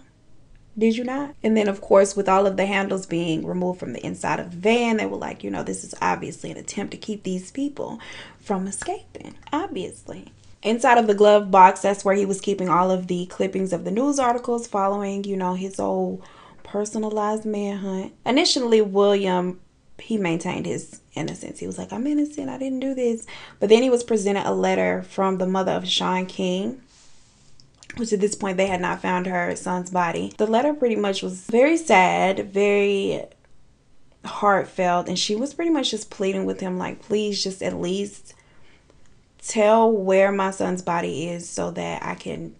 S1: Did you not? And then, of course, with all of the handles being removed from the inside of the van, they were like, you know, this is obviously an attempt to keep these people from escaping. Obviously. Inside of the glove box, that's where he was keeping all of the clippings of the news articles following, you know, his old personalized manhunt. Initially, William, he maintained his innocence. He was like, I'm innocent. I didn't do this. But then he was presented a letter from the mother of Sean King, which at this point they had not found her son's body. The letter pretty much was very sad, very heartfelt. And she was pretty much just pleading with him, like, please just at least tell where my son's body is so that I can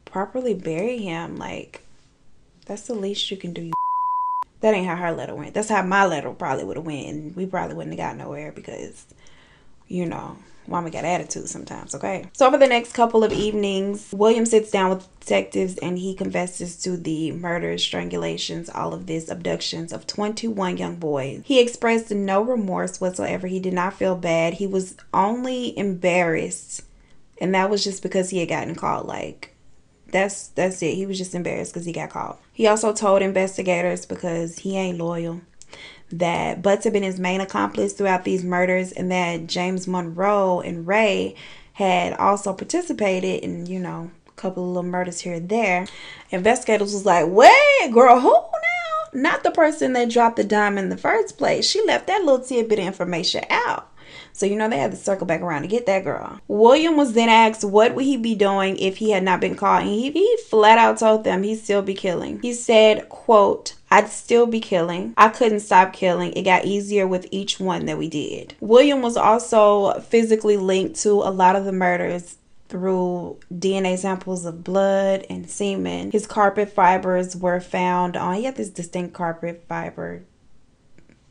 S1: properly bury him. Like, that's the least you can do. That ain't how her letter went. That's how my letter probably would have went, and we probably wouldn't have got nowhere because, you know, mama got attitude sometimes, okay? So over the next couple of evenings, William sits down with detectives and he confesses to the murders, strangulations, all of this, abductions of 21 young boys. He expressed no remorse whatsoever. He did not feel bad. He was only embarrassed, and that was just because he had gotten caught. Like, that's it. He was just embarrassed because he got caught. He also told investigators, because he ain't loyal, that Butts had been his main accomplice throughout these murders, and that James Monroe and Ray had also participated in, you know, a couple of little murders here and there. Investigators was like, wait, girl, who now? Not the person that dropped the dime in the first place. She left that little tidbit of information out. So, you know, they had to circle back around to get that girl. William was then asked what would he be doing if he had not been caught. And he flat out told them he'd still be killing. He said, quote, "I'd still be killing. I couldn't stop killing. It got easier with each one that we did." William was also physically linked to a lot of the murders through DNA samples of blood and semen. His carpet fibers were found on, he had this distinct carpet fiber.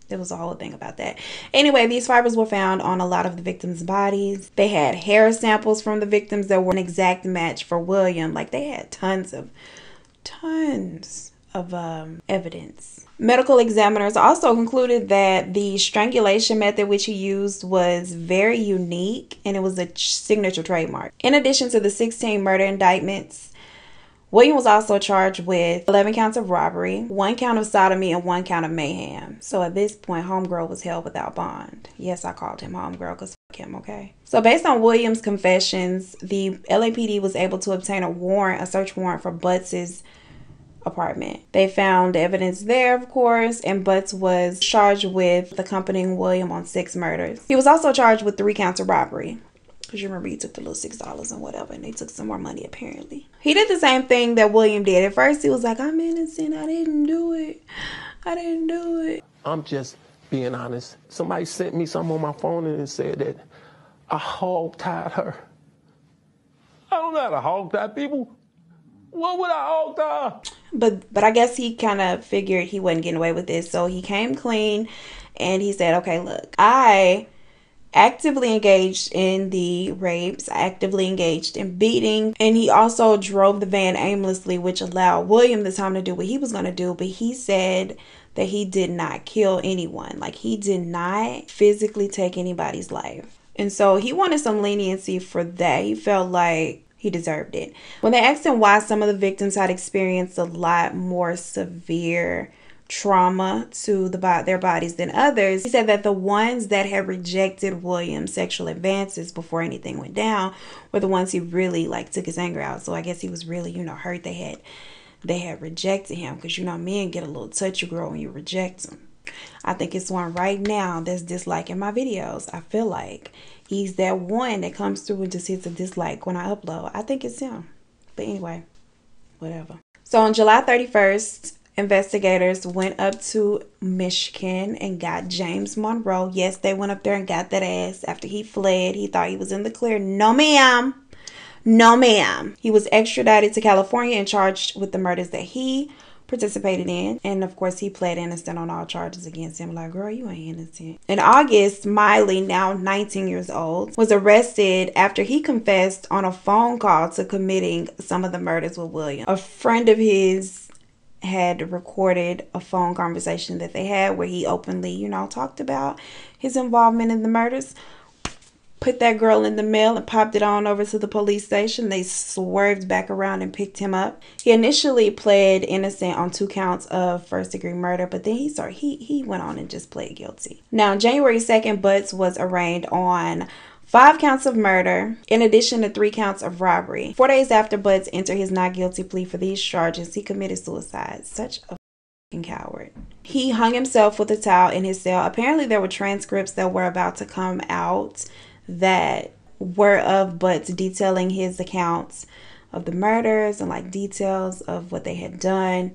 S1: It was a whole thing about that. Anyway, these fibers were found on a lot of the victims' bodies. They had hair samples from the victims that were an exact match for William. Like, they had tons of evidence. Medical examiners also concluded that the strangulation method which he used was very unique, and it was a signature trademark. In addition to the 16 murder indictments, William was also charged with 11 counts of robbery, 1 count of sodomy, and 1 count of mayhem. So at this point, homegirl was held without bond. Yes, I called him homegirl because fuck him, okay? So based on William's confessions, the LAPD was able to obtain a search warrant for Butts's apartment. They found evidence there, of course, and Butts was charged with accompanying William on 6 murders. He was also charged with 3 counts of robbery. Because you remember he took the little $6 and whatever, and they took some more money apparently. He did the same thing that William did. At first he was like, "I'm innocent, I didn't do it. I didn't do it."
S2: I'm just being honest. Somebody sent me something on my phone and it said that I hog-tied her. I don't know how to hog-tie people. What would I hog-tie?
S1: But I guess he kind of figured he wasn't getting away with this, so he came clean and he said, "Okay, look, I actively engaged in the rapes, actively engaged in beating," and he also drove the van aimlessly, which allowed William the time to do what he was going to do. But he said that he did not kill anyone. Like, he did not physically take anybody's life. And so he wanted some leniency for that. He felt like he deserved it. When they asked him why some of the victims had experienced a lot more severe trauma to their bodies than others, he said that the ones that had rejected William's sexual advances before anything went down were the ones he really took his anger out. So I guess he was really, hurt they had rejected him, because men get a little touchy girl when you reject them. I think it's one right now that's disliking my videos. I feel like he's that one that comes through and just hits a dislike when I upload. I think it's him. But anyway, whatever. So on July 31st, investigators went up to Michigan and got James Monroe. Yes, they went up there and got that ass after he fled. He thought he was in the clear. No, ma'am. No, ma'am. He was extradited to California and charged with the murders that he participated in. And of course, he pled innocent on all charges against him. Like, girl, you ain't innocent. In August, Maile, now 19 years old, was arrested after he confessed on a phone call to committing some of the murders with William. A friend of his had recorded a phone conversation that they had where he openly, talked about his involvement in the murders. Put that girl in the mail and popped it on over to the police station. They swerved back around and picked him up. He initially pled innocent on 2 counts of first-degree murder, but then he went on and just pled guilty. Now, on January 2nd, Butts was arraigned on 5 counts of murder, in addition to 3 counts of robbery. 4 days after Butts entered his not guilty plea for these charges, he committed suicide. Such a fucking coward. He hung himself with a towel in his cell. Apparently, there were transcripts that were about to come out that were of Butts detailing his accounts of the murders and details of what they had done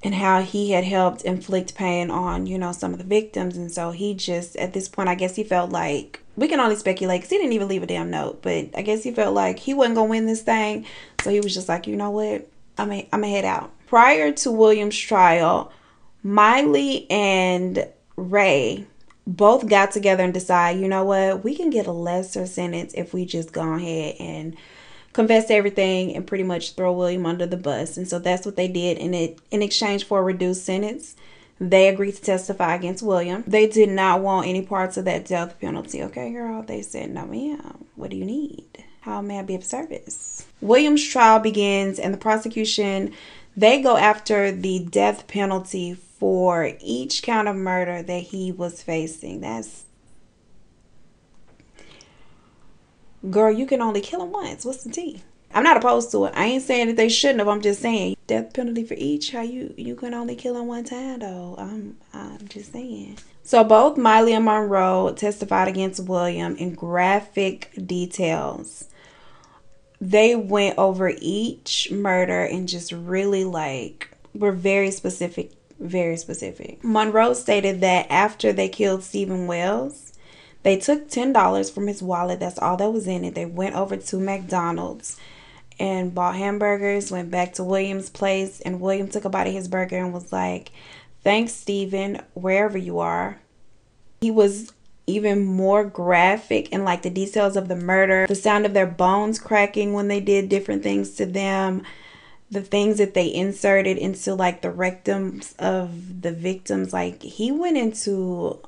S1: and how he had helped inflict pain on, some of the victims. And so he just, at this point, I guess he felt like, we can only speculate because he didn't even leave a damn note, but I guess he felt like he wasn't going to win this thing. So he was just like, you know what? I'm going to head out. Prior to William's trial, Maile and Ray both got together and decided, you know what? We can get a lesser sentence if we just go ahead and confess everything and pretty much throw William under the bus. And so that's what they did. And in exchange for a reduced sentence, they agreed to testify against William. They did not want any parts of that death penalty. Okay, girl? They said, no, ma'am. What do you need? How may I be of service? William's trial begins, and the prosecution, they go after the death penalty for each count of murder that he was facing. That's, girl, you can only kill him once. What's the tea? I'm not opposed to it. I ain't saying that they shouldn't have. I'm just saying death penalty for each. How you can only kill him one time though. I'm just saying. So both Maile and Monroe testified against William in graphic details. They went over each murder and just really were very specific, very specific. Monroe stated that after they killed Stephen Wells, they took $10 from his wallet. That's all that was in it. They went over to McDonald's and bought hamburgers, went back to William's place, and William took a bite of his burger and was like, "Thanks, Stephen, wherever you are." He was even more graphic in the details of the murder, the sound of their bones cracking when they did different things to them, the things that they inserted into the rectums of the victims. He went into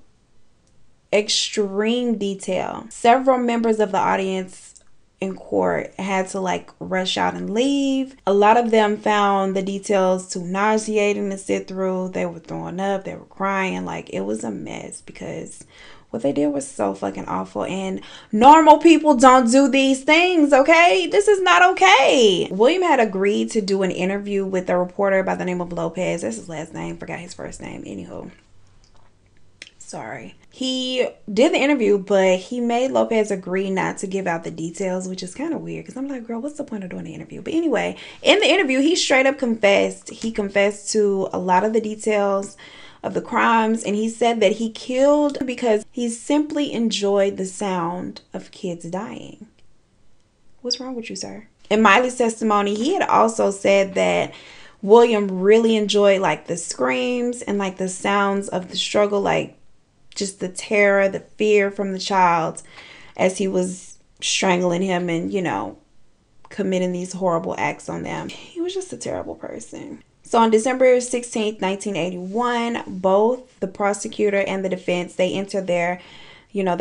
S1: extreme detail. Several members of the audience in court had to rush out and leave. A lot of them found the details too nauseating to sit through. They were throwing up, they were crying. It was a mess because what they did was so fucking awful, and normal people don't do these things, okay? This is not okay. William had agreed to do an interview with a reporter by the name of Lopez. That's his last name, forgot his first name. Anywho, sorry. He did the interview, but he made Lopez agree not to give out the details, which is kind of weird because I'm like, girl, what's the point of doing the interview? But anyway, in the interview, he straight up confessed. He confessed to a lot of the details of the crimes, and he said that he killed because he simply enjoyed the sound of kids dying. What's wrong with you, sir? In Maile's testimony, he had also said that William really enjoyed the screams and the sounds of the struggle, just the terror, the fear from the child as he was strangling him and, committing these horrible acts on them. He was just a terrible person. So on December 16th, 1981, both the prosecutor and the defense, they entered their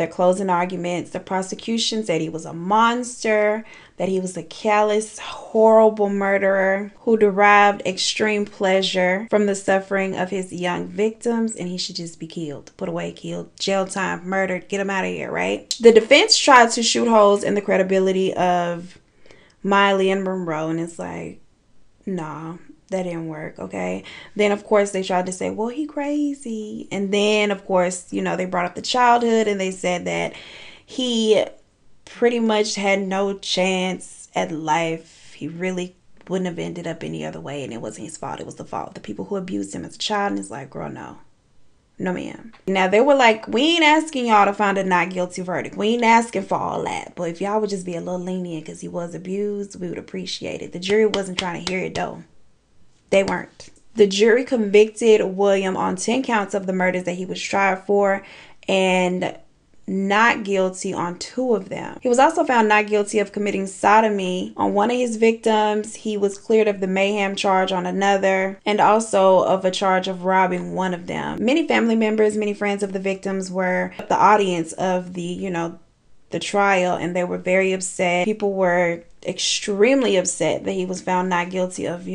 S1: closing arguments. The prosecution said he was a monster, that he was a callous, horrible murderer who derived extreme pleasure from the suffering of his young victims, and he should just be killed, put away, killed, jail time, murdered, get him out of here, right? The defense tried to shoot holes in the credibility of Maile and Monroe, and it's nah. That didn't work, okay? Then, of course, they tried to say, well, he crazy. And then, of course, they brought up the childhood, and they said that he pretty much had no chance at life. He really wouldn't have ended up any other way, and it wasn't his fault. It was the fault of the people who abused him as a child. And it's girl, no. No, ma'am. Now, they were we ain't asking y'all to find a not guilty verdict. We ain't asking for all that. But if y'all would just be a little lenient because he was abused, we would appreciate it. The jury wasn't trying to hear it, though. They weren't. The jury convicted William on 10 counts of the murders that he was tried for and not guilty on 2 of them. He was also found not guilty of committing sodomy on one of his victims. He was cleared of the mayhem charge on another, and also of a charge of robbing one of them. Many family members, many friends of the victims were the audience of the trial, and they were very upset. People were extremely upset that he was found not guilty of,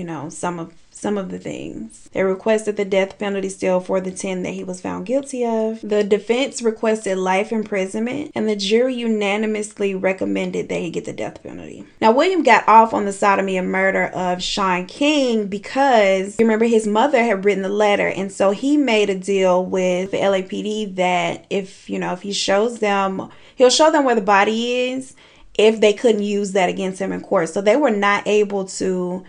S1: some of the things. They requested the death penalty still for the 10 that he was found guilty of. The defense requested life imprisonment, and the jury unanimously recommended that he get the death penalty. Now, William got off on the sodomy and murder of Sean King because, remember, his mother had written the letter, and so he made a deal with the LAPD that if he shows them, he'll show them where the body is if they couldn't use that against him in court. So they were not able to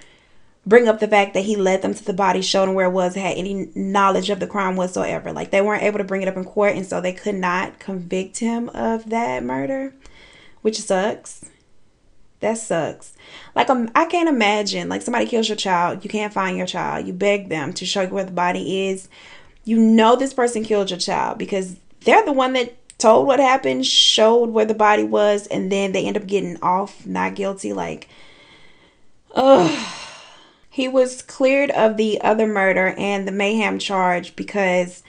S1: bring up the fact that he led them to the body, showed them where it was, had any knowledge of the crime whatsoever. They weren't able to bring it up in court, and so they could not convict him of that murder, which sucks. That sucks. I can't imagine, somebody kills your child, you can't find your child, you beg them to show you where the body is. This person killed your child because they're the one that told what happened, showed where the body was, and then they end up getting off not guilty. Ugh. He was cleared of the other murder and the mayhem charge because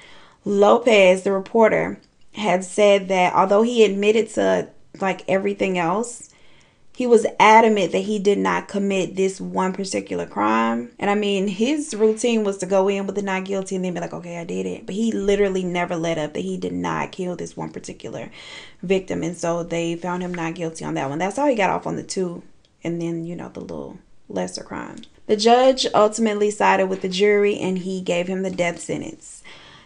S1: Lopez, the reporter, had said that although he admitted to everything else, he was adamant that he did not commit this one particular crime. And his routine was to go in with the not guilty and then be like, okay, I did it. But he literally never let up that he did not kill this one particular victim. And so they found him not guilty on that one. That's how he got off on the 2. And then, the little lesser crime. The judge ultimately sided with the jury and he gave him the death sentence.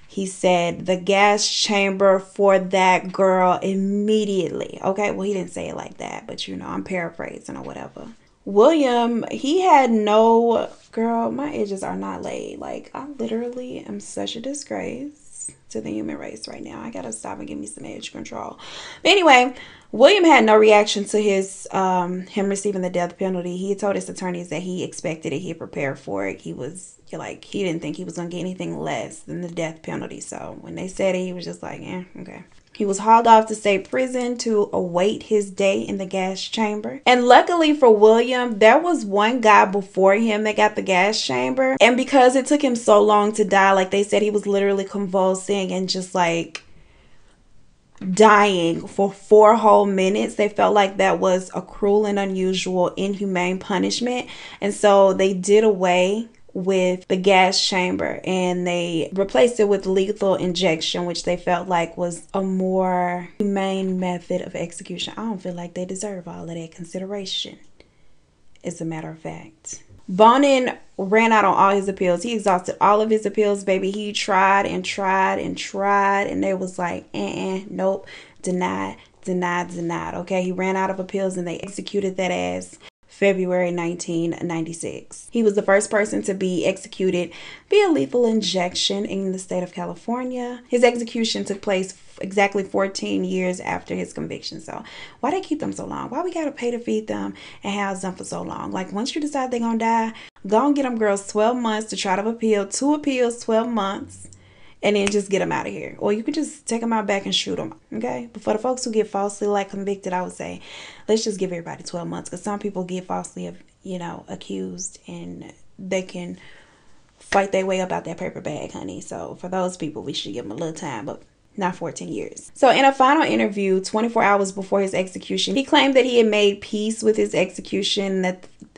S1: He said the gas chamber for that girl immediately. Okay, well, he didn't say it like that, but you know, I'm paraphrasing or whatever. William, he had no... Girl, my edges are not laid. Like, I literally am such a disgrace to the human race right now. I gotta stop and give me some edge control. But anyway, William had no reaction to his him receiving the death penalty. He told his attorneys that he expected it. He had prepared for it. He was like, he didn't think he was gonna get anything less than the death penalty. So when they said it, he was just like, okay. He was hauled off to state prison to await his day in the gas chamber. And luckily for William, there was one guy before him that got the gas chamber. And because it took him so long to die, like they said, he was literally convulsing and just like dying for 4 whole minutes. They felt like that was a cruel and unusual, inhumane punishment. And so they did away with the gas chamber and they replaced it with lethal injection, which they felt like was a more humane method of execution. I don't feel like they deserve all of that consideration, as a matter of fact. Bonin ran out on all his appeals. He exhausted all of his appeals, baby. He tried and tried and tried, and they was like, nope, denied. Okay, he ran out of appeals and they executed that ass February 1996. He was the first person to be executed via lethal injection in the state of California. His execution took place exactly 14 years after his conviction. So why they keep them so long? Why we gotta pay to feed them and house them for so long? Like, once you decide they're gonna die, go and get them girls 12 months to try to appeal. 2 appeals, 12 months. And then just get them out of here. Or you could just take them out back and shoot them. Okay? But for the folks who get falsely like convicted, I would say, let's just give everybody 12 months. Because some people get falsely, accused. And they can fight their way up out that paper bag, honey. So for those people, we should give them a little time. But not 14 years. So in a final interview, 24 hours before his execution, he claimed that he had made peace with his execution.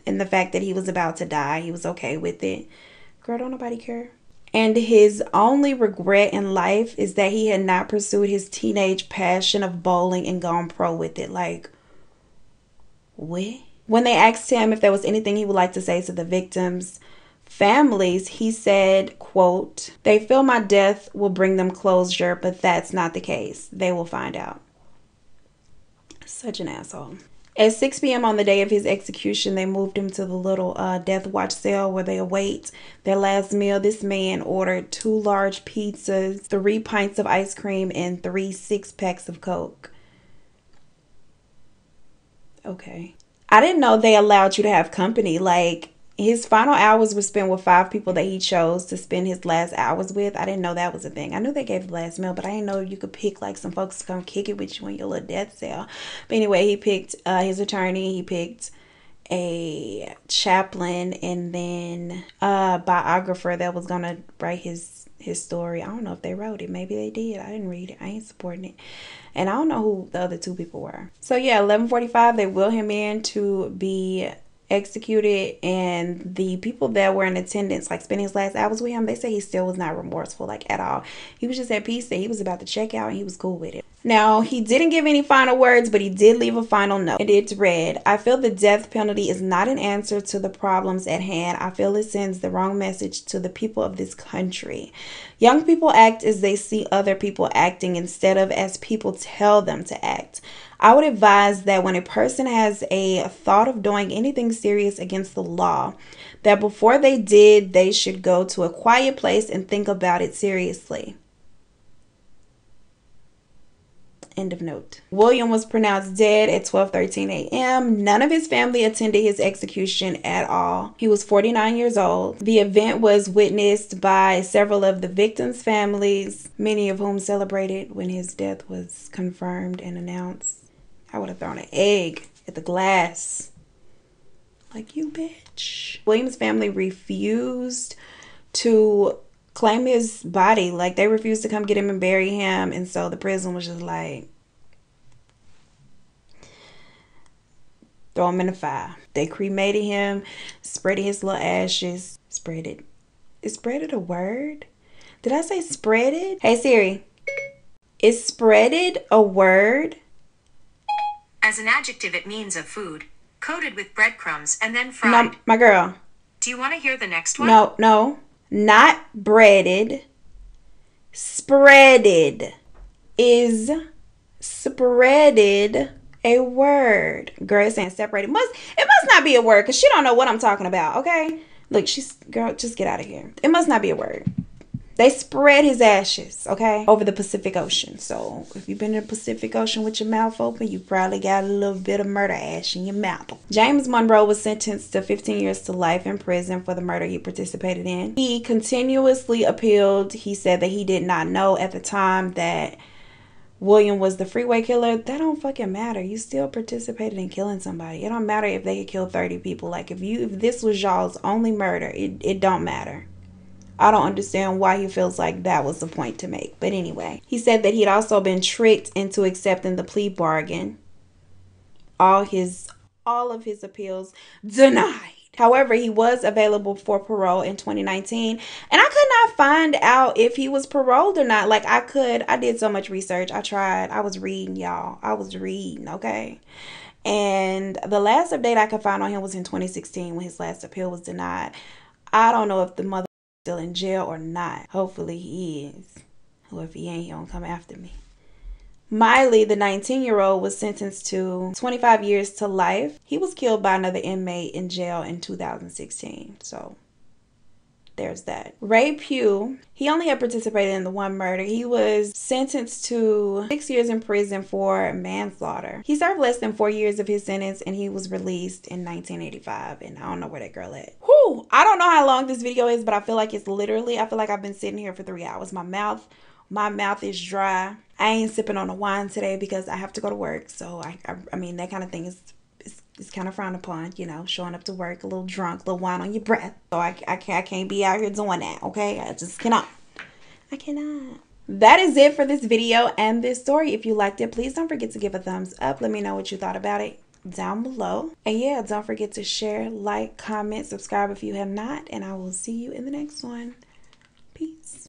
S1: And the fact that he was about to die. He was okay with it. Girl, don't nobody care. And his only regret in life is that he had not pursued his teenage passion of bowling and gone pro with it. Like, what? When they asked him if there was anything he would like to say to the victims' families, he said, quote, "They feel my death will bring them closure, but that's not the case. They will find out." Such an asshole. At 6 p.m. on the day of his execution, they moved him to the little death watch cell where they await their last meal. This man ordered 2 large pizzas, 3 pints of ice cream, and 3 6-packs of Coke. Okay. I didn't know they allowed you to have company. Like, his final hours were spent with 5 people that he chose to spend his last hours with. I didn't know that was a thing. I knew they gave the last meal, but I didn't know you could pick like some folks to come kick it with you in your little death cell. But anyway, he picked his attorney. He picked a chaplain and then a biographer that was going to write his story. I don't know if they wrote it. Maybe they did. I didn't read it. I ain't supporting it. And I don't know who the other 2 people were. So yeah, 11:45, they wheel him in to be executed, and the people that were in attendance, like spending his last hours with him, they say he still was not remorseful, like, at all. He was just at peace that he was about to check out and he was cool with it. Now, he didn't give any final words, but he did leave a final note. And it read, "I feel the death penalty is not an answer to the problems at hand. I feel it sends the wrong message to the people of this country. Young people act as they see other people acting instead of as people tell them to act. I would advise that when a person has a thought of doing anything serious against the law, that before they did, they should go to a quiet place and think about it seriously." End of note. William was pronounced dead at 12:13 a.m. None of his family attended his execution at all. He was 49 years old. The event was witnessed by several of the victims' families, many of whom celebrated when his death was confirmed and announced. I would have thrown an egg at the glass. Like, you bitch. William's family refused to claim his body. Like, they refused to come get him and bury him. And so the prison was just like, throw him in the fire. They cremated him, spreaded his little ashes. Spreaded. Is spreaded a word? Did I say spreaded? Hey Siri. Is spreaded a word?
S3: As an adjective, it means of food. coated with breadcrumbs, and then fried.
S1: No, my girl.
S3: Do you want to hear the next one?
S1: No. Not breaded. Spreaded. Is spreaded a word? Girl, it's saying separated. It must not be a word, because she don't know what I'm talking about, okay? Look, girl, just get out of here. It must not be a word. They spread his ashes, okay, over the Pacific Ocean. So if you've been in the Pacific Ocean with your mouth open, you probably got a little bit of murder ash in your mouth. James Monroe was sentenced to 15 years to life in prison for the murder he participated in. He continuously appealed. He said that he did not know at the time that William was the freeway killer. That don't fucking matter. You still participated in killing somebody. It don't matter if they could kill 30 people. Like if this was y'all's only murder, it don't matter. I don't understand why he feels like that was the point to make. But anyway, he said that he'd also been tricked into accepting the plea bargain. All of his appeals denied. However, he was available for parole in 2019. And I could not find out if he was paroled or not. Like I did so much research. I tried. I was reading, y'all. I was reading, okay? And the last update I could find on him was in 2016 when his last appeal was denied. I don't know if the mother still in jail or not. Hopefully he is. Or if he ain't, he don't come after me. Miley, the 19-year-old, was sentenced to 25 years to life. He was killed by another inmate in jail in 2016. So there's that. Ray Pugh, he only had participated in the one murder. He was sentenced to 6 years in prison for manslaughter. He served less than 4 years of his sentence and he was released in 1985. And I don't know where that girl at. Whew, I don't know how long this video is, but I feel like I feel like I've been sitting here for 3 hours. My mouth is dry. I ain't sipping on the wine today because I have to go to work. So I mean, that kind of thing is kind of frowned upon, you know, showing up to work a little drunk, a little wine on your breath. So I can't be out here doing that, okay? I just cannot. I cannot. That is it for this video and this story. If you liked it, please don't forget to give a thumbs up. Let me know what you thought about it down below. And yeah, don't forget to share, like, comment, subscribe if you have not. And I will see you in the next one. Peace.